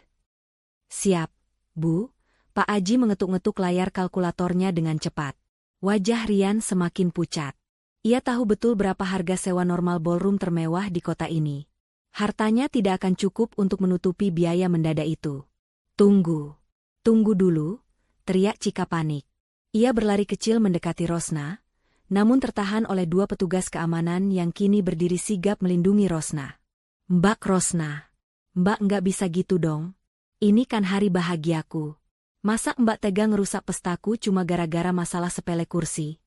Siap, Bu. Pak Aji mengetuk-ngetuk layar kalkulatornya dengan cepat. Wajah Rian semakin pucat. Ia tahu betul berapa harga sewa normal ballroom termewah di kota ini. Hartanya tidak akan cukup untuk menutupi biaya mendadak itu. Tunggu. Tunggu dulu, teriak Chika panik. Ia berlari kecil mendekati Rosna, namun tertahan oleh dua petugas keamanan yang kini berdiri sigap melindungi Rosna. Mbak Rosna, Mbak nggak bisa gitu dong. Ini kan hari bahagiaku. Masa Mbak tega ngerusak pestaku cuma gara-gara masalah sepele kursi?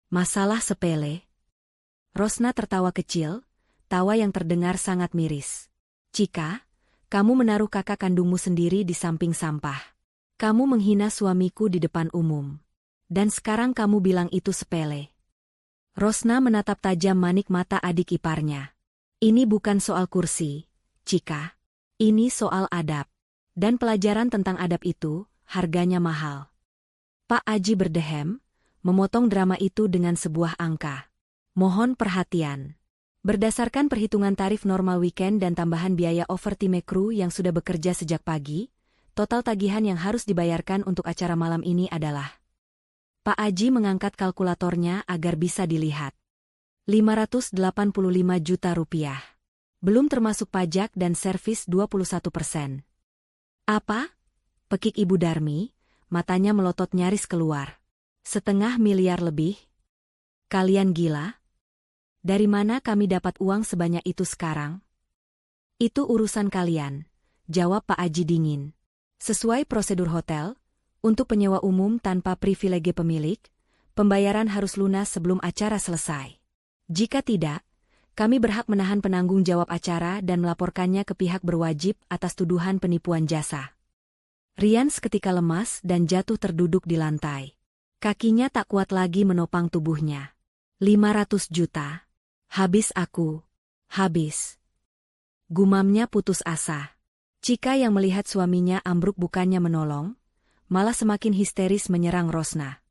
Masalah sepele? Rosna tertawa kecil, tawa yang terdengar sangat miris. Cika, kamu menaruh kakak kandungmu sendiri di samping sampah. Kamu menghina suamiku di depan umum. Dan sekarang kamu bilang itu sepele. Rosna menatap tajam manik mata adik iparnya. Ini bukan soal kursi, Cika. Ini soal adab. Dan pelajaran tentang adab itu, harganya mahal. Pak Aji berdehem, memotong drama itu dengan sebuah angka. Mohon perhatian. Berdasarkan perhitungan tarif normal weekend dan tambahan biaya overtime kru yang sudah bekerja sejak pagi, total tagihan yang harus dibayarkan untuk acara malam ini adalah... Pak Aji mengangkat kalkulatornya agar bisa dilihat. 585 juta rupiah. Belum termasuk pajak dan servis 21%. Apa? Pekik Ibu Darmi, matanya melotot nyaris keluar. 500 miliar lebih? Kalian gila? Dari mana kami dapat uang sebanyak itu sekarang? Itu urusan kalian, jawab Pak Aji dingin. Sesuai prosedur hotel, untuk penyewa umum tanpa privilege pemilik, pembayaran harus lunas sebelum acara selesai. Jika tidak, kami berhak menahan penanggung jawab acara dan melaporkannya ke pihak berwajib atas tuduhan penipuan jasa. Rian seketika lemas dan jatuh terduduk di lantai. Kakinya tak kuat lagi menopang tubuhnya. 500 juta. Habis aku. Habis. Gumamnya putus asa. Cika yang melihat suaminya ambruk bukannya menolong, malah semakin histeris menyerang Rosna.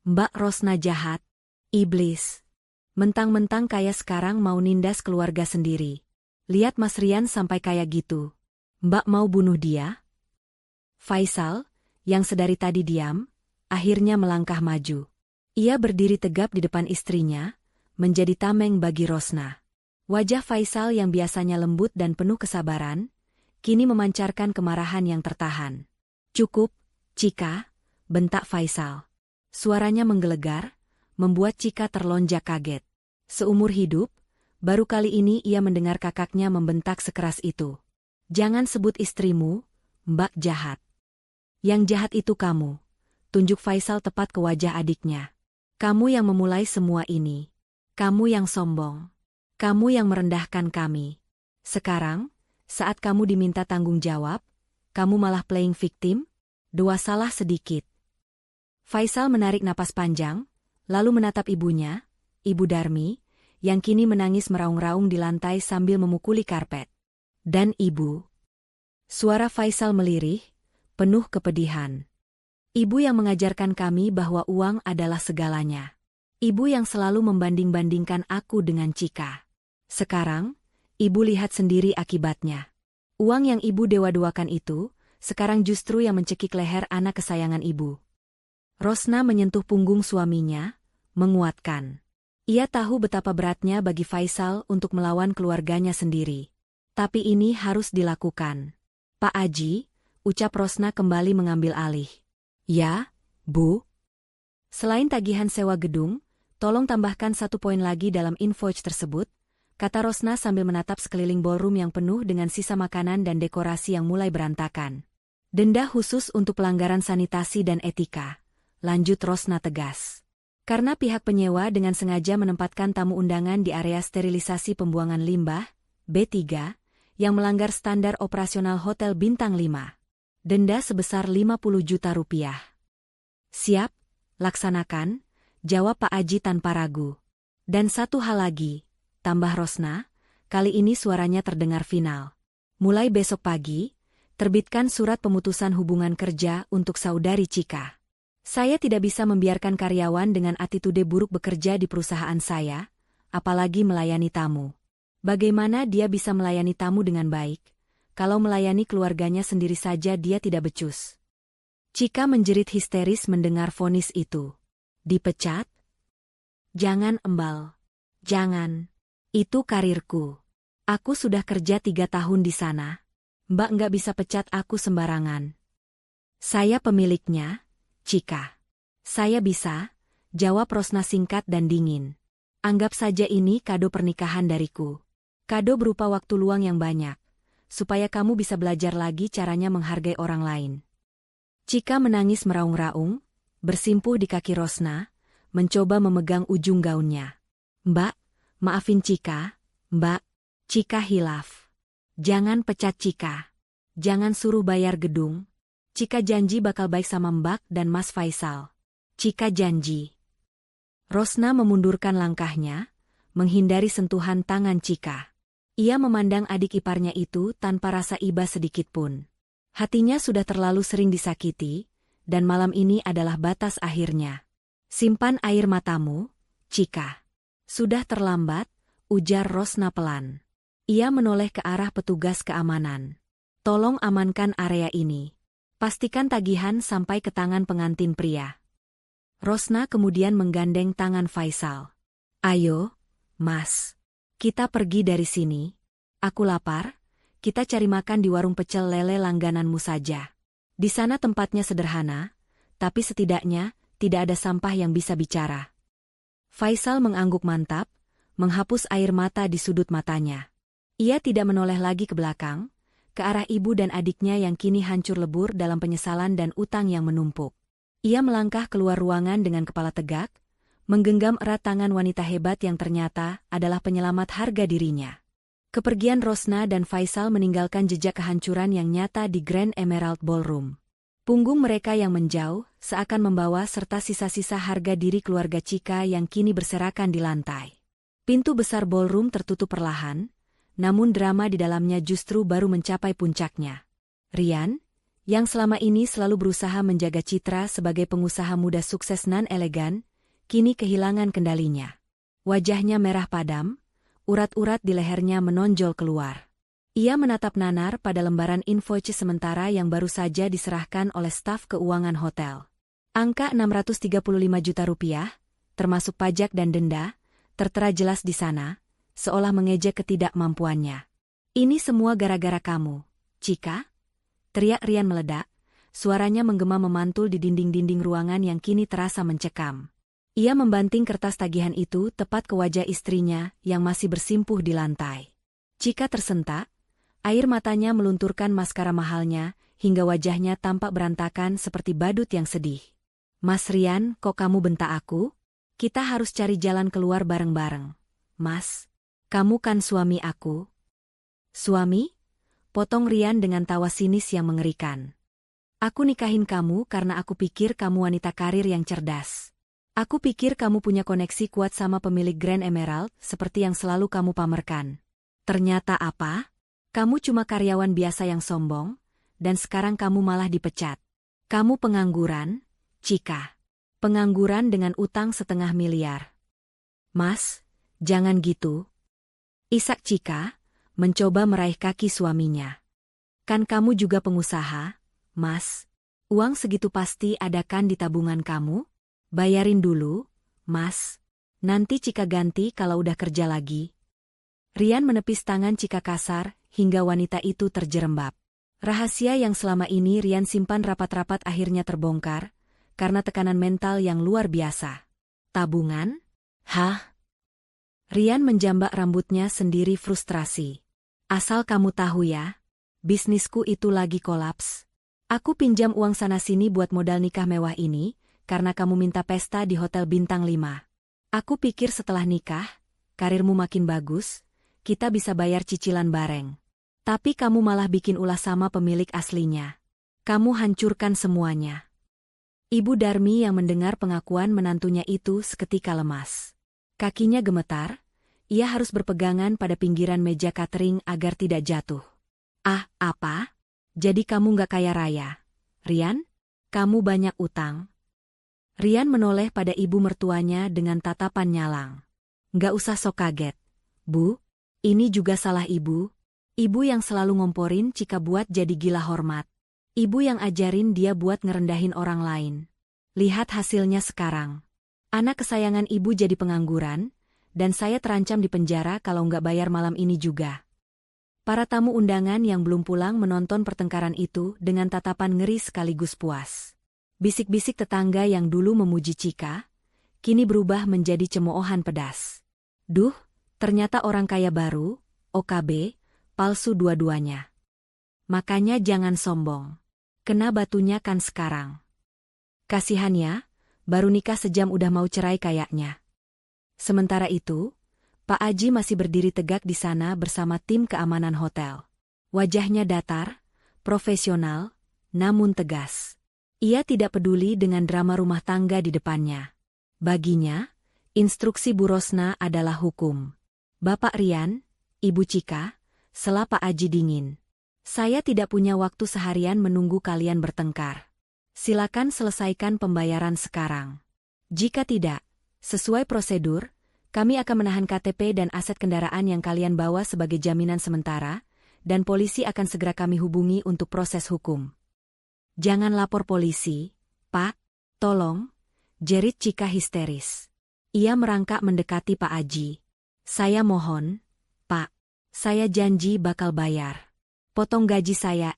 Mbak Rosna jahat. Iblis. Mentang-mentang kaya sekarang mau nindas keluarga sendiri. Lihat Mas Rian sampai kayak gitu. Mbak mau bunuh dia? Faisal, yang sedari tadi diam, akhirnya melangkah maju. Ia berdiri tegap di depan istrinya, menjadi tameng bagi Rosna. Wajah Faisal yang biasanya lembut dan penuh kesabaran, kini memancarkan kemarahan yang tertahan. Cukup, Cika, bentak Faisal. Suaranya menggelegar, membuat Cika terlonjak kaget. Seumur hidup, baru kali ini ia mendengar kakaknya membentak sekeras itu. Jangan sebut istrimu, Mbak jahat. Yang jahat itu kamu, tunjuk Faisal tepat ke wajah adiknya. Kamu yang memulai semua ini. Kamu yang sombong. Kamu yang merendahkan kami. Sekarang, saat kamu diminta tanggung jawab, kamu malah playing victim? Dua salah sedikit. Faisal menarik napas panjang, lalu menatap ibunya, Ibu Darmi, yang kini menangis meraung-raung di lantai sambil memukuli karpet. Dan ibu. Suara Faisal melirih, penuh kepedihan. Ibu yang mengajarkan kami bahwa uang adalah segalanya. Ibu yang selalu membanding-bandingkan aku dengan Cika. Sekarang, ibu lihat sendiri akibatnya. Uang yang ibu dewa-dewakan itu, sekarang justru yang mencekik leher anak kesayangan ibu. Rosna menyentuh punggung suaminya, menguatkan. Ia tahu betapa beratnya bagi Faisal untuk melawan keluarganya sendiri. Tapi ini harus dilakukan. Pak Aji, ucap Rosna kembali mengambil alih. Ya, Bu. Selain tagihan sewa gedung, tolong tambahkan 1 poin lagi dalam invoice tersebut, kata Rosna sambil menatap sekeliling ballroom yang penuh dengan sisa makanan dan dekorasi yang mulai berantakan. Denda khusus untuk pelanggaran sanitasi dan etika, lanjut Rosna tegas. Karena pihak penyewa dengan sengaja menempatkan tamu undangan di area sterilisasi pembuangan limbah, B3, yang melanggar standar operasional hotel bintang 5. Denda sebesar 50 juta rupiah. Siap, laksanakan, jawab Pak Aji tanpa ragu. Dan satu hal lagi, tambah Rosna, kali ini suaranya terdengar final. Mulai besok pagi, terbitkan surat pemutusan hubungan kerja untuk saudari Cika. Saya tidak bisa membiarkan karyawan dengan attitude buruk bekerja di perusahaan saya, apalagi melayani tamu. Bagaimana dia bisa melayani tamu dengan baik? Kalau melayani keluarganya sendiri saja dia tidak becus. Cika menjerit histeris mendengar vonis itu. Dipecat? Jangan Embal. Jangan. Itu karirku. Aku sudah kerja 3 tahun di sana. Mbak nggak bisa pecat aku sembarangan. Saya pemiliknya, Cika. Saya bisa, jawab Rosna singkat dan dingin. Anggap saja ini kado pernikahan dariku. Kado berupa waktu luang yang banyak. Supaya kamu bisa belajar lagi caranya menghargai orang lain. Cika menangis meraung-raung, bersimpuh di kaki Rosna, mencoba memegang ujung gaunnya. Mbak, maafin Cika, Mbak. Cika hilaf. Jangan pecat Cika. Jangan suruh bayar gedung. Cika janji bakal baik sama Mbak dan Mas Faisal. Cika janji. Rosna memundurkan langkahnya, menghindari sentuhan tangan Cika. Ia memandang adik iparnya itu tanpa rasa iba sedikitpun. Hatinya sudah terlalu sering disakiti, dan malam ini adalah batas akhirnya. Simpan air matamu, Cika. Sudah terlambat, ujar Rosna pelan. Ia menoleh ke arah petugas keamanan. Tolong amankan area ini. Pastikan tagihan sampai ke tangan pengantin pria. Rosna kemudian menggandeng tangan Faisal. Ayo, Mas. Kita pergi dari sini. Aku lapar. Kita cari makan di warung pecel lele langgananmu saja. Di sana tempatnya sederhana, tapi setidaknya tidak ada sampah yang bisa bicara. Faisal mengangguk mantap, menghapus air mata di sudut matanya. Ia tidak menoleh lagi ke belakang, ke arah ibu dan adiknya yang kini hancur lebur dalam penyesalan dan utang yang menumpuk. Ia melangkah keluar ruangan dengan kepala tegak, menggenggam erat tangan wanita hebat yang ternyata adalah penyelamat harga dirinya. Kepergian Rosna dan Faisal meninggalkan jejak kehancuran yang nyata di Grand Emerald Ballroom. Punggung mereka yang menjauh seakan membawa serta sisa-sisa harga diri keluarga Cika yang kini berserakan di lantai. Pintu besar ballroom tertutup perlahan, namun drama di dalamnya justru baru mencapai puncaknya. Rian, yang selama ini selalu berusaha menjaga citra sebagai pengusaha muda sukses nan elegan, kini kehilangan kendalinya. Wajahnya merah padam, urat-urat di lehernya menonjol keluar. Ia menatap nanar pada lembaran invoice sementara yang baru saja diserahkan oleh staf keuangan hotel. Angka 635 juta rupiah, termasuk pajak dan denda, tertera jelas di sana, seolah mengejek ketidakmampuannya. Ini semua gara-gara kamu, Cika? Teriak Rian meledak, suaranya menggema memantul di dinding-dinding ruangan yang kini terasa mencekam. Ia membanting kertas tagihan itu tepat ke wajah istrinya yang masih bersimpuh di lantai. Cika tersentak, air matanya melunturkan maskara mahalnya, hingga wajahnya tampak berantakan seperti badut yang sedih. Mas Rian, kok kamu bentak aku? Kita harus cari jalan keluar bareng-bareng. Mas, kamu kan suami aku. Suami? Potong Rian dengan tawa sinis yang mengerikan. Aku nikahin kamu karena aku pikir kamu wanita karir yang cerdas. Aku pikir kamu punya koneksi kuat sama pemilik Grand Emerald, seperti yang selalu kamu pamerkan. Ternyata apa? Kamu cuma karyawan biasa yang sombong, dan sekarang kamu malah dipecat. Kamu pengangguran, Cika. Pengangguran dengan utang 500 miliar. Mas, jangan gitu. Isak Cika, mencoba meraih kaki suaminya. Kan kamu juga pengusaha, Mas. Uang segitu pasti ada kan di tabungan kamu? Bayarin dulu, Mas. Nanti Cika ganti kalau udah kerja lagi. Rian menepis tangan Cika kasar, hingga wanita itu terjerembab. Rahasia yang selama ini Rian simpan rapat-rapat akhirnya terbongkar, karena tekanan mental yang luar biasa. Tabungan? Hah? Rian menjambak rambutnya sendiri frustrasi. Asal kamu tahu ya, bisnisku itu lagi kolaps. Aku pinjam uang sana-sini buat modal nikah mewah ini, karena kamu minta pesta di Hotel Bintang 5. Aku pikir setelah nikah, karirmu makin bagus, kita bisa bayar cicilan bareng. Tapi kamu malah bikin ulah sama pemilik aslinya. Kamu hancurkan semuanya. Ibu Darmi yang mendengar pengakuan menantunya itu seketika lemas. Kakinya gemetar, ia harus berpegangan pada pinggiran meja catering agar tidak jatuh. Ah, apa? Jadi kamu nggak kaya raya? Rian? Kamu banyak utang. Rian menoleh pada ibu mertuanya dengan tatapan nyalang. Nggak usah sok kaget. Bu, ini juga salah ibu. Ibu yang selalu ngomporin Cika buat jadi gila hormat. Ibu yang ajarin dia buat ngerendahin orang lain. Lihat hasilnya sekarang. Anak kesayangan ibu jadi pengangguran, dan saya terancam di penjara kalau nggak bayar malam ini juga. Para tamu undangan yang belum pulang menonton pertengkaran itu dengan tatapan ngeri sekaligus puas. Bisik-bisik tetangga yang dulu memuji Cika, kini berubah menjadi cemoohan pedas. Duh, ternyata orang kaya baru, OKB, palsu dua-duanya. Makanya jangan sombong. Kena batunya kan sekarang. Kasihannya, baru nikah sejam udah mau cerai kayaknya. Sementara itu, Pak Aji masih berdiri tegak di sana bersama tim keamanan hotel. Wajahnya datar, profesional, namun tegas. Ia tidak peduli dengan drama rumah tangga di depannya. Baginya, instruksi Bu Rosna adalah hukum. Bapak Rian, Ibu Cika, sela Pak Aji dingin. Saya tidak punya waktu seharian menunggu kalian bertengkar. Silakan selesaikan pembayaran sekarang. Jika tidak, sesuai prosedur, kami akan menahan KTP dan aset kendaraan yang kalian bawa sebagai jaminan sementara, dan polisi akan segera kami hubungi untuk proses hukum. Jangan lapor polisi, Pak. Tolong, jerit Cika histeris. Ia merangkak mendekati Pak Aji. Saya mohon, Pak. Saya janji bakal bayar. Potong gaji saya,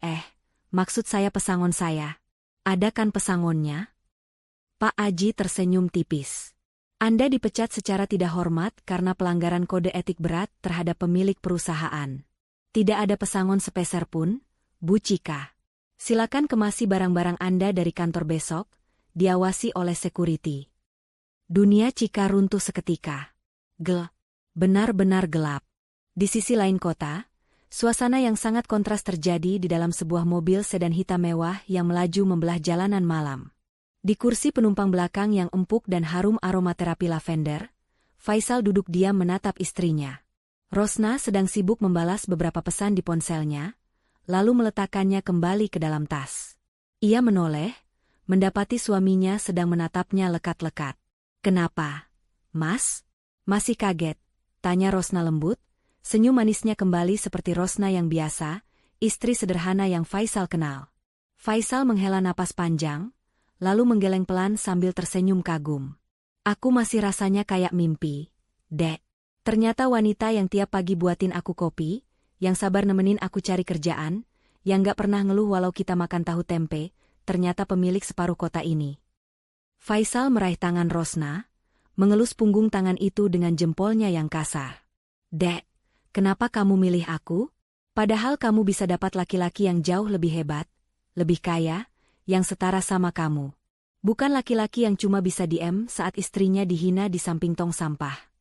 maksud saya pesangon saya. Ada kan pesangonnya? Pak Aji tersenyum tipis. Anda dipecat secara tidak hormat karena pelanggaran kode etik berat terhadap pemilik perusahaan. Tidak ada pesangon sepeser pun, Bu Cika. Silakan kemasi barang-barang Anda dari kantor besok, diawasi oleh security. Dunia Cika runtuh seketika. Benar-benar gelap. Di sisi lain kota, suasana yang sangat kontras terjadi di dalam sebuah mobil sedan hitam mewah yang melaju membelah jalanan malam. Di kursi penumpang belakang yang empuk dan harum aromaterapi lavender, Faisal duduk diam menatap istrinya. Rosna sedang sibuk membalas beberapa pesan di ponselnya, lalu meletakkannya kembali ke dalam tas. Ia menoleh, mendapati suaminya sedang menatapnya lekat-lekat. "Kenapa, Mas? Masih kaget?" tanya Rosna lembut. Senyum manisnya kembali seperti Rosna yang biasa, istri sederhana yang Faisal kenal. Faisal menghela napas panjang, lalu menggeleng pelan sambil tersenyum kagum. "Aku masih rasanya kayak mimpi, Dek. Ternyata wanita yang tiap pagi buatin aku kopi, yang sabar nemenin aku cari kerjaan, yang gak pernah ngeluh walau kita makan tahu tempe, ternyata pemilik separuh kota ini." Faisal meraih tangan Rosna, mengelus punggung tangan itu dengan jempolnya yang kasar. "Dek, kenapa kamu milih aku? Padahal kamu bisa dapat laki-laki yang jauh lebih hebat, lebih kaya, yang setara sama kamu. Bukan laki-laki yang cuma bisa diem saat istrinya dihina di samping tong sampah."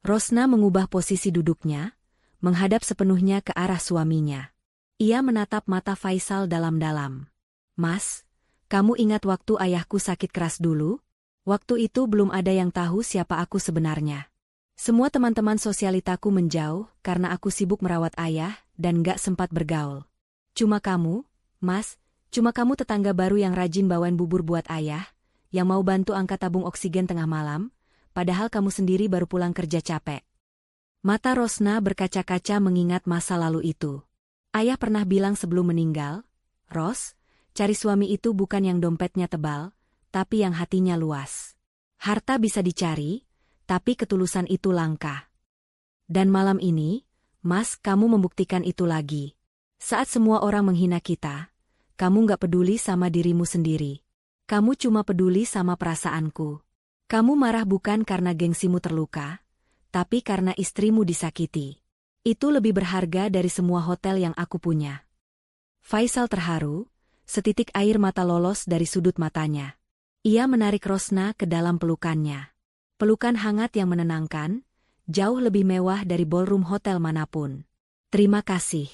Rosna mengubah posisi duduknya, menghadap sepenuhnya ke arah suaminya. Ia menatap mata Faisal dalam-dalam. "Mas, kamu ingat waktu ayahku sakit keras dulu? Waktu itu belum ada yang tahu siapa aku sebenarnya. Semua teman-teman sosialitaku menjauh karena aku sibuk merawat ayah dan gak sempat bergaul. Cuma kamu, Mas, cuma kamu tetangga baru yang rajin bawain bubur buat ayah, yang mau bantu angkat tabung oksigen tengah malam, padahal kamu sendiri baru pulang kerja capek." Mata Rosna berkaca-kaca mengingat masa lalu itu. Ayah pernah bilang sebelum meninggal, "Ros, cari suami itu bukan yang dompetnya tebal, tapi yang hatinya luas. Harta bisa dicari, tapi ketulusan itu langka." Dan malam ini, Mas, kamu membuktikan itu lagi. Saat semua orang menghina kita, kamu gak peduli sama dirimu sendiri. Kamu cuma peduli sama perasaanku. Kamu marah bukan karena gengsimu terluka, tapi karena istrimu disakiti. Itu lebih berharga dari semua hotel yang aku punya. Faisal terharu, setitik air mata lolos dari sudut matanya. Ia menarik Rosna ke dalam pelukannya. Pelukan hangat yang menenangkan, jauh lebih mewah dari ballroom hotel manapun. "Terima kasih,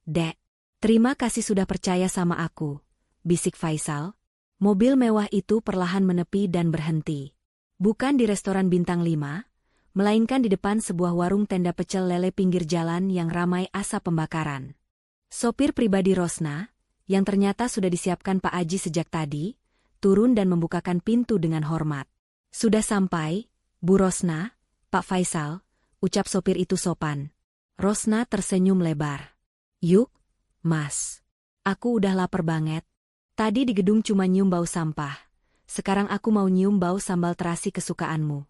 Dek. Terima kasih sudah percaya sama aku," bisik Faisal. Mobil mewah itu perlahan menepi dan berhenti. Bukan di restoran bintang 5, melainkan di depan sebuah warung tenda pecel lele pinggir jalan yang ramai asap pembakaran. Sopir pribadi Rosna, yang ternyata sudah disiapkan Pak Aji sejak tadi, turun dan membukakan pintu dengan hormat. "Sudah sampai, Bu Rosna, Pak Faisal," ucap sopir itu sopan. Rosna tersenyum lebar. "Yuk, Mas. Aku udah lapar banget. Tadi di gedung cuma nyium bau sampah. Sekarang aku mau nyium bau sambal terasi kesukaanmu."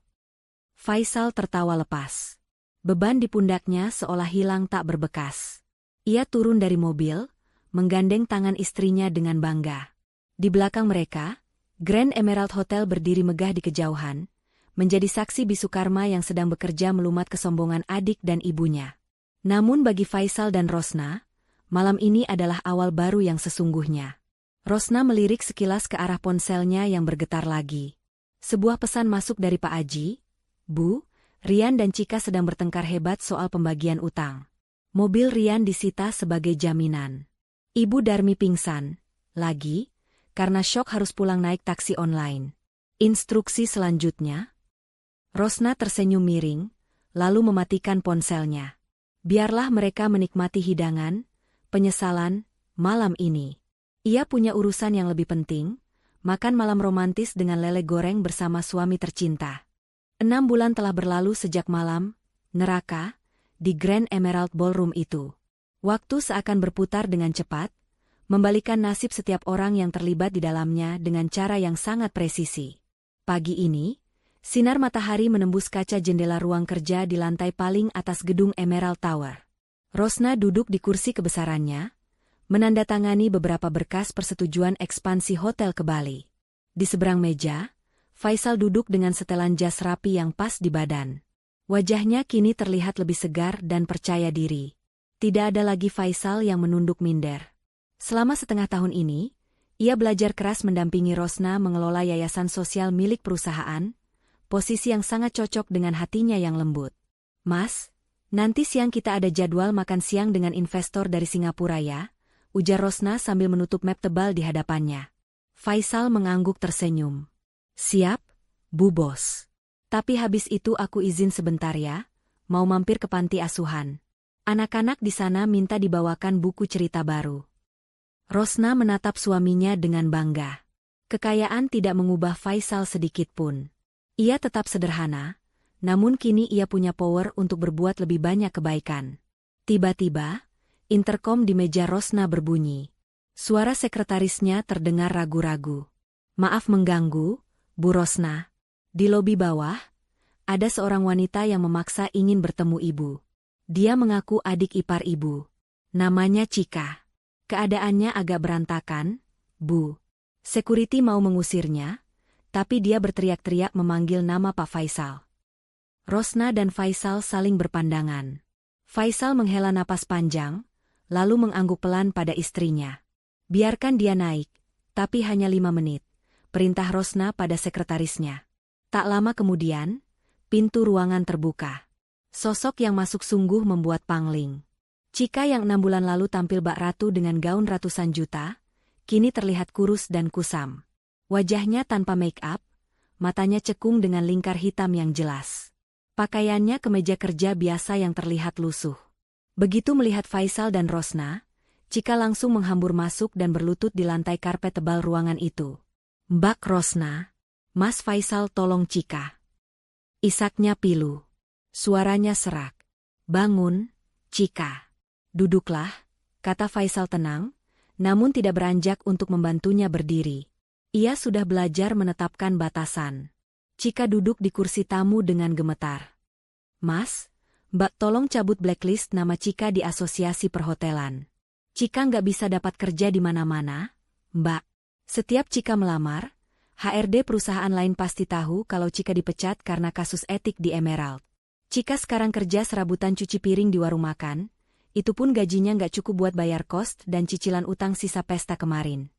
Faisal tertawa lepas. Beban di pundaknya seolah hilang tak berbekas. Ia turun dari mobil, menggandeng tangan istrinya dengan bangga. Di belakang mereka, Grand Emerald Hotel berdiri megah di kejauhan, menjadi saksi bisu karma yang sedang bekerja melumat kesombongan adik dan ibunya. Namun bagi Faisal dan Rosna, malam ini adalah awal baru yang sesungguhnya. Rosna melirik sekilas ke arah ponselnya yang bergetar lagi. Sebuah pesan masuk dari Pak Aji. Bu, Rian dan Cika sedang bertengkar hebat soal pembagian utang. Mobil Rian disita sebagai jaminan. Ibu Darmi pingsan, lagi, karena syok harus pulang naik taksi online. Instruksi selanjutnya? Rosna tersenyum miring, lalu mematikan ponselnya. Biarlah mereka menikmati hidangan, penyesalan, malam ini. Ia punya urusan yang lebih penting, makan malam romantis dengan lele goreng bersama suami tercinta. 6 bulan telah berlalu sejak malam, neraka, di Grand Emerald Ballroom itu. Waktu seakan berputar dengan cepat, membalikan nasib setiap orang yang terlibat di dalamnya dengan cara yang sangat presisi. Pagi ini, sinar matahari menembus kaca jendela ruang kerja di lantai paling atas gedung Emerald Tower. Rosna duduk di kursi kebesarannya, menandatangani beberapa berkas persetujuan ekspansi hotel ke Bali. Di seberang meja, Faisal duduk dengan setelan jas rapi yang pas di badan. Wajahnya kini terlihat lebih segar dan percaya diri. Tidak ada lagi Faisal yang menunduk minder. Selama setengah tahun ini, ia belajar keras mendampingi Rosna mengelola yayasan sosial milik perusahaan, posisi yang sangat cocok dengan hatinya yang lembut. Mas, nanti siang kita ada jadwal makan siang dengan investor dari Singapura ya, ujar Rosna sambil menutup map tebal di hadapannya. Faisal mengangguk tersenyum. Siap, Bu Bos. Tapi habis itu aku izin sebentar ya, mau mampir ke panti asuhan. Anak-anak di sana minta dibawakan buku cerita baru. Rosna menatap suaminya dengan bangga. Kekayaan tidak mengubah Faisal sedikit pun. Ia tetap sederhana, namun kini ia punya power untuk berbuat lebih banyak kebaikan. Tiba-tiba, interkom di meja Rosna berbunyi. Suara sekretarisnya terdengar ragu-ragu. Maaf mengganggu, Bu Rosna. Di lobi bawah, ada seorang wanita yang memaksa ingin bertemu ibu. Dia mengaku adik ipar ibu. Namanya Cika. Keadaannya agak berantakan, Bu. Security mau mengusirnya, tapi dia berteriak-teriak memanggil nama Pak Faisal. Rosna dan Faisal saling berpandangan. Faisal menghela napas panjang, lalu mengangguk pelan pada istrinya. Biarkan dia naik, tapi hanya 5 menit, perintah Rosna pada sekretarisnya. Tak lama kemudian, pintu ruangan terbuka. Sosok yang masuk sungguh membuat pangling. Cika yang 6 bulan lalu tampil bak ratu dengan gaun ratusan juta, kini terlihat kurus dan kusam. Wajahnya tanpa make-up, matanya cekung dengan lingkar hitam yang jelas. Pakaiannya kemeja kerja biasa yang terlihat lusuh. Begitu melihat Faisal dan Rosna, Cika langsung menghambur masuk dan berlutut di lantai karpet tebal ruangan itu. Mbak Rosna, Mas Faisal tolong Cika. Isaknya pilu. Suaranya serak. Bangun, Cika. Duduklah, kata Faisal tenang, namun tidak beranjak untuk membantunya berdiri. Ia sudah belajar menetapkan batasan. Cika duduk di kursi tamu dengan gemetar. Mas, Mbak tolong cabut blacklist nama Cika di asosiasi perhotelan. Cika nggak bisa dapat kerja di mana-mana, Mbak. Setiap Cika melamar, HRD perusahaan lain pasti tahu kalau Cika dipecat karena kasus etik di Emerald. Cika sekarang kerja serabutan cuci piring di warung makan, itu pun gajinya nggak cukup buat bayar kos dan cicilan utang sisa pesta kemarin.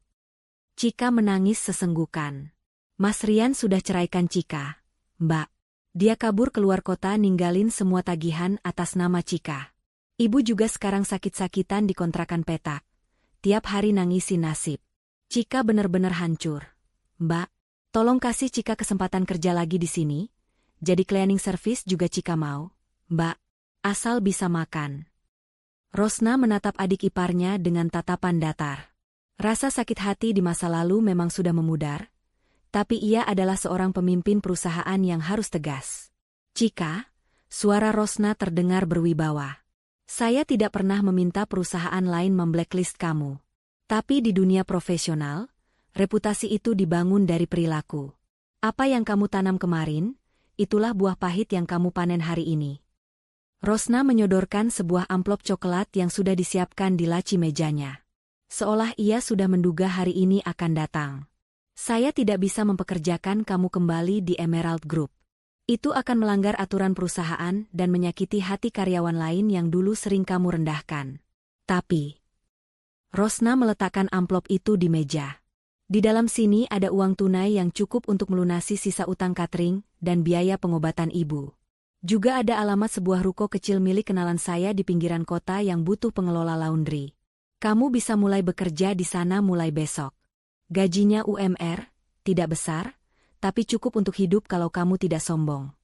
Cika menangis sesenggukan. Mas Rian sudah ceraikan Cika, Mbak. Dia kabur keluar kota ninggalin semua tagihan atas nama Cika. Ibu juga sekarang sakit-sakitan di kontrakan petak. Tiap hari nangisin nasib. Cika benar-benar hancur. Mbak, tolong kasih Cika kesempatan kerja lagi di sini. Jadi cleaning service juga Cika mau, Mbak. Asal bisa makan. Rosna menatap adik iparnya dengan tatapan datar. Rasa sakit hati di masa lalu memang sudah memudar, tapi ia adalah seorang pemimpin perusahaan yang harus tegas. Cika, suara Rosna terdengar berwibawa. Saya tidak pernah meminta perusahaan lain memblacklist kamu. Tapi di dunia profesional, reputasi itu dibangun dari perilaku. Apa yang kamu tanam kemarin, itulah buah pahit yang kamu panen hari ini. Rosna menyodorkan sebuah amplop coklat yang sudah disiapkan di laci mejanya. Seolah ia sudah menduga hari ini akan datang. Saya tidak bisa mempekerjakan kamu kembali di Emerald Group. Itu akan melanggar aturan perusahaan dan menyakiti hati karyawan lain yang dulu sering kamu rendahkan. Tapi, Rosna meletakkan amplop itu di meja. Di dalam sini ada uang tunai yang cukup untuk melunasi sisa utang catering dan biaya pengobatan ibu. Juga ada alamat sebuah ruko kecil milik kenalan saya di pinggiran kota yang butuh pengelola laundry. Kamu bisa mulai bekerja di sana mulai besok. Gajinya UMR, tidak besar, tapi cukup untuk hidup kalau kamu tidak sombong.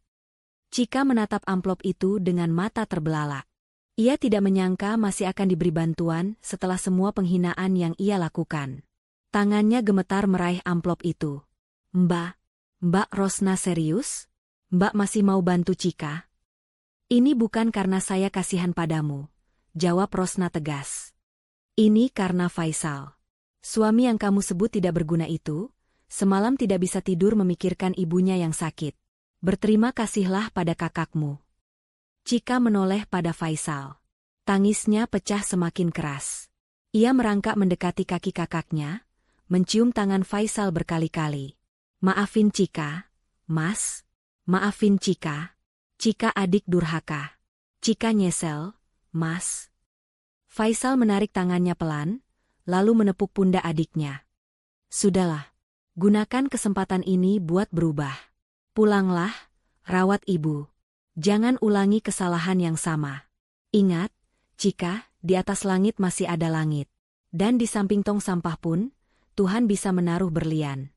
Chika menatap amplop itu dengan mata terbelalak. Ia tidak menyangka masih akan diberi bantuan setelah semua penghinaan yang ia lakukan. Tangannya gemetar meraih amplop itu. Mbak Rosna serius? Mbak masih mau bantu Chika? Ini bukan karena saya kasihan padamu, jawab Rosna tegas. Ini karena Faisal. Suami yang kamu sebut tidak berguna itu, semalam tidak bisa tidur memikirkan ibunya yang sakit. Berterima kasihlah pada kakakmu. Chika menoleh pada Faisal. Tangisnya pecah semakin keras. Ia merangkak mendekati kaki kakaknya, mencium tangan Faisal berkali-kali. Maafin Chika, Mas. Maafin Chika. Chika adik durhaka. Chika nyesel, Mas. Faisal menarik tangannya pelan, lalu menepuk pundak adiknya. Sudahlah. Gunakan kesempatan ini buat berubah. Pulanglah, rawat ibu. Jangan ulangi kesalahan yang sama. Ingat, Chika, di atas langit masih ada langit. Dan di samping tong sampah pun, Tuhan bisa menaruh berlian.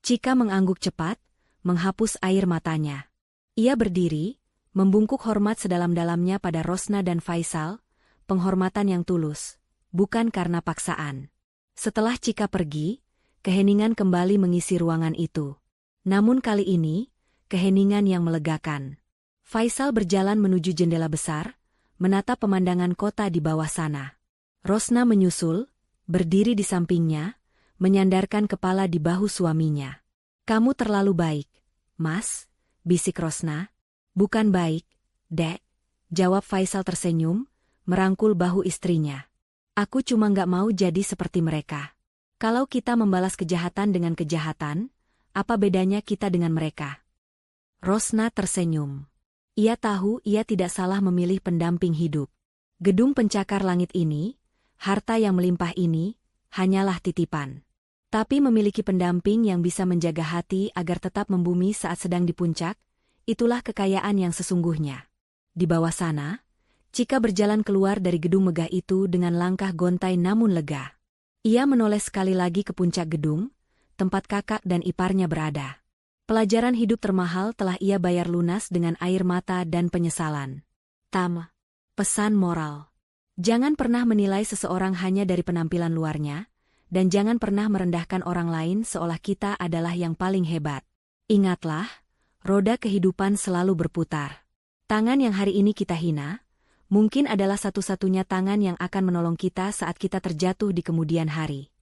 Chika mengangguk cepat, menghapus air matanya. Ia berdiri, membungkuk hormat sedalam-dalamnya pada Rosna dan Faisal, penghormatan yang tulus, bukan karena paksaan. Setelah Chika pergi, keheningan kembali mengisi ruangan itu. Namun kali ini, keheningan yang melegakan. Faisal berjalan menuju jendela besar, menatap pemandangan kota di bawah sana. Rosna menyusul, berdiri di sampingnya, menyandarkan kepala di bahu suaminya. Kamu terlalu baik, Mas, bisik Rosna. Bukan baik, Dek, jawab Faisal tersenyum, merangkul bahu istrinya. Aku cuma nggak mau jadi seperti mereka. Kalau kita membalas kejahatan dengan kejahatan, apa bedanya kita dengan mereka? Rosna tersenyum. Ia tahu ia tidak salah memilih pendamping hidup. Gedung pencakar langit ini, harta yang melimpah ini, hanyalah titipan. Tapi memiliki pendamping yang bisa menjaga hati agar tetap membumi saat sedang di puncak, itulah kekayaan yang sesungguhnya. Di bawah sana, Chika berjalan keluar dari gedung megah itu dengan langkah gontai namun lega. Ia menoleh sekali lagi ke puncak gedung, tempat kakak dan iparnya berada. Pelajaran hidup termahal telah ia bayar lunas dengan air mata dan penyesalan. Pesan moral. Jangan pernah menilai seseorang hanya dari penampilan luarnya, dan jangan pernah merendahkan orang lain seolah kita adalah yang paling hebat. Ingatlah, roda kehidupan selalu berputar. Tangan yang hari ini kita hina, mungkin adalah satu-satunya tangan yang akan menolong kita saat kita terjatuh di kemudian hari.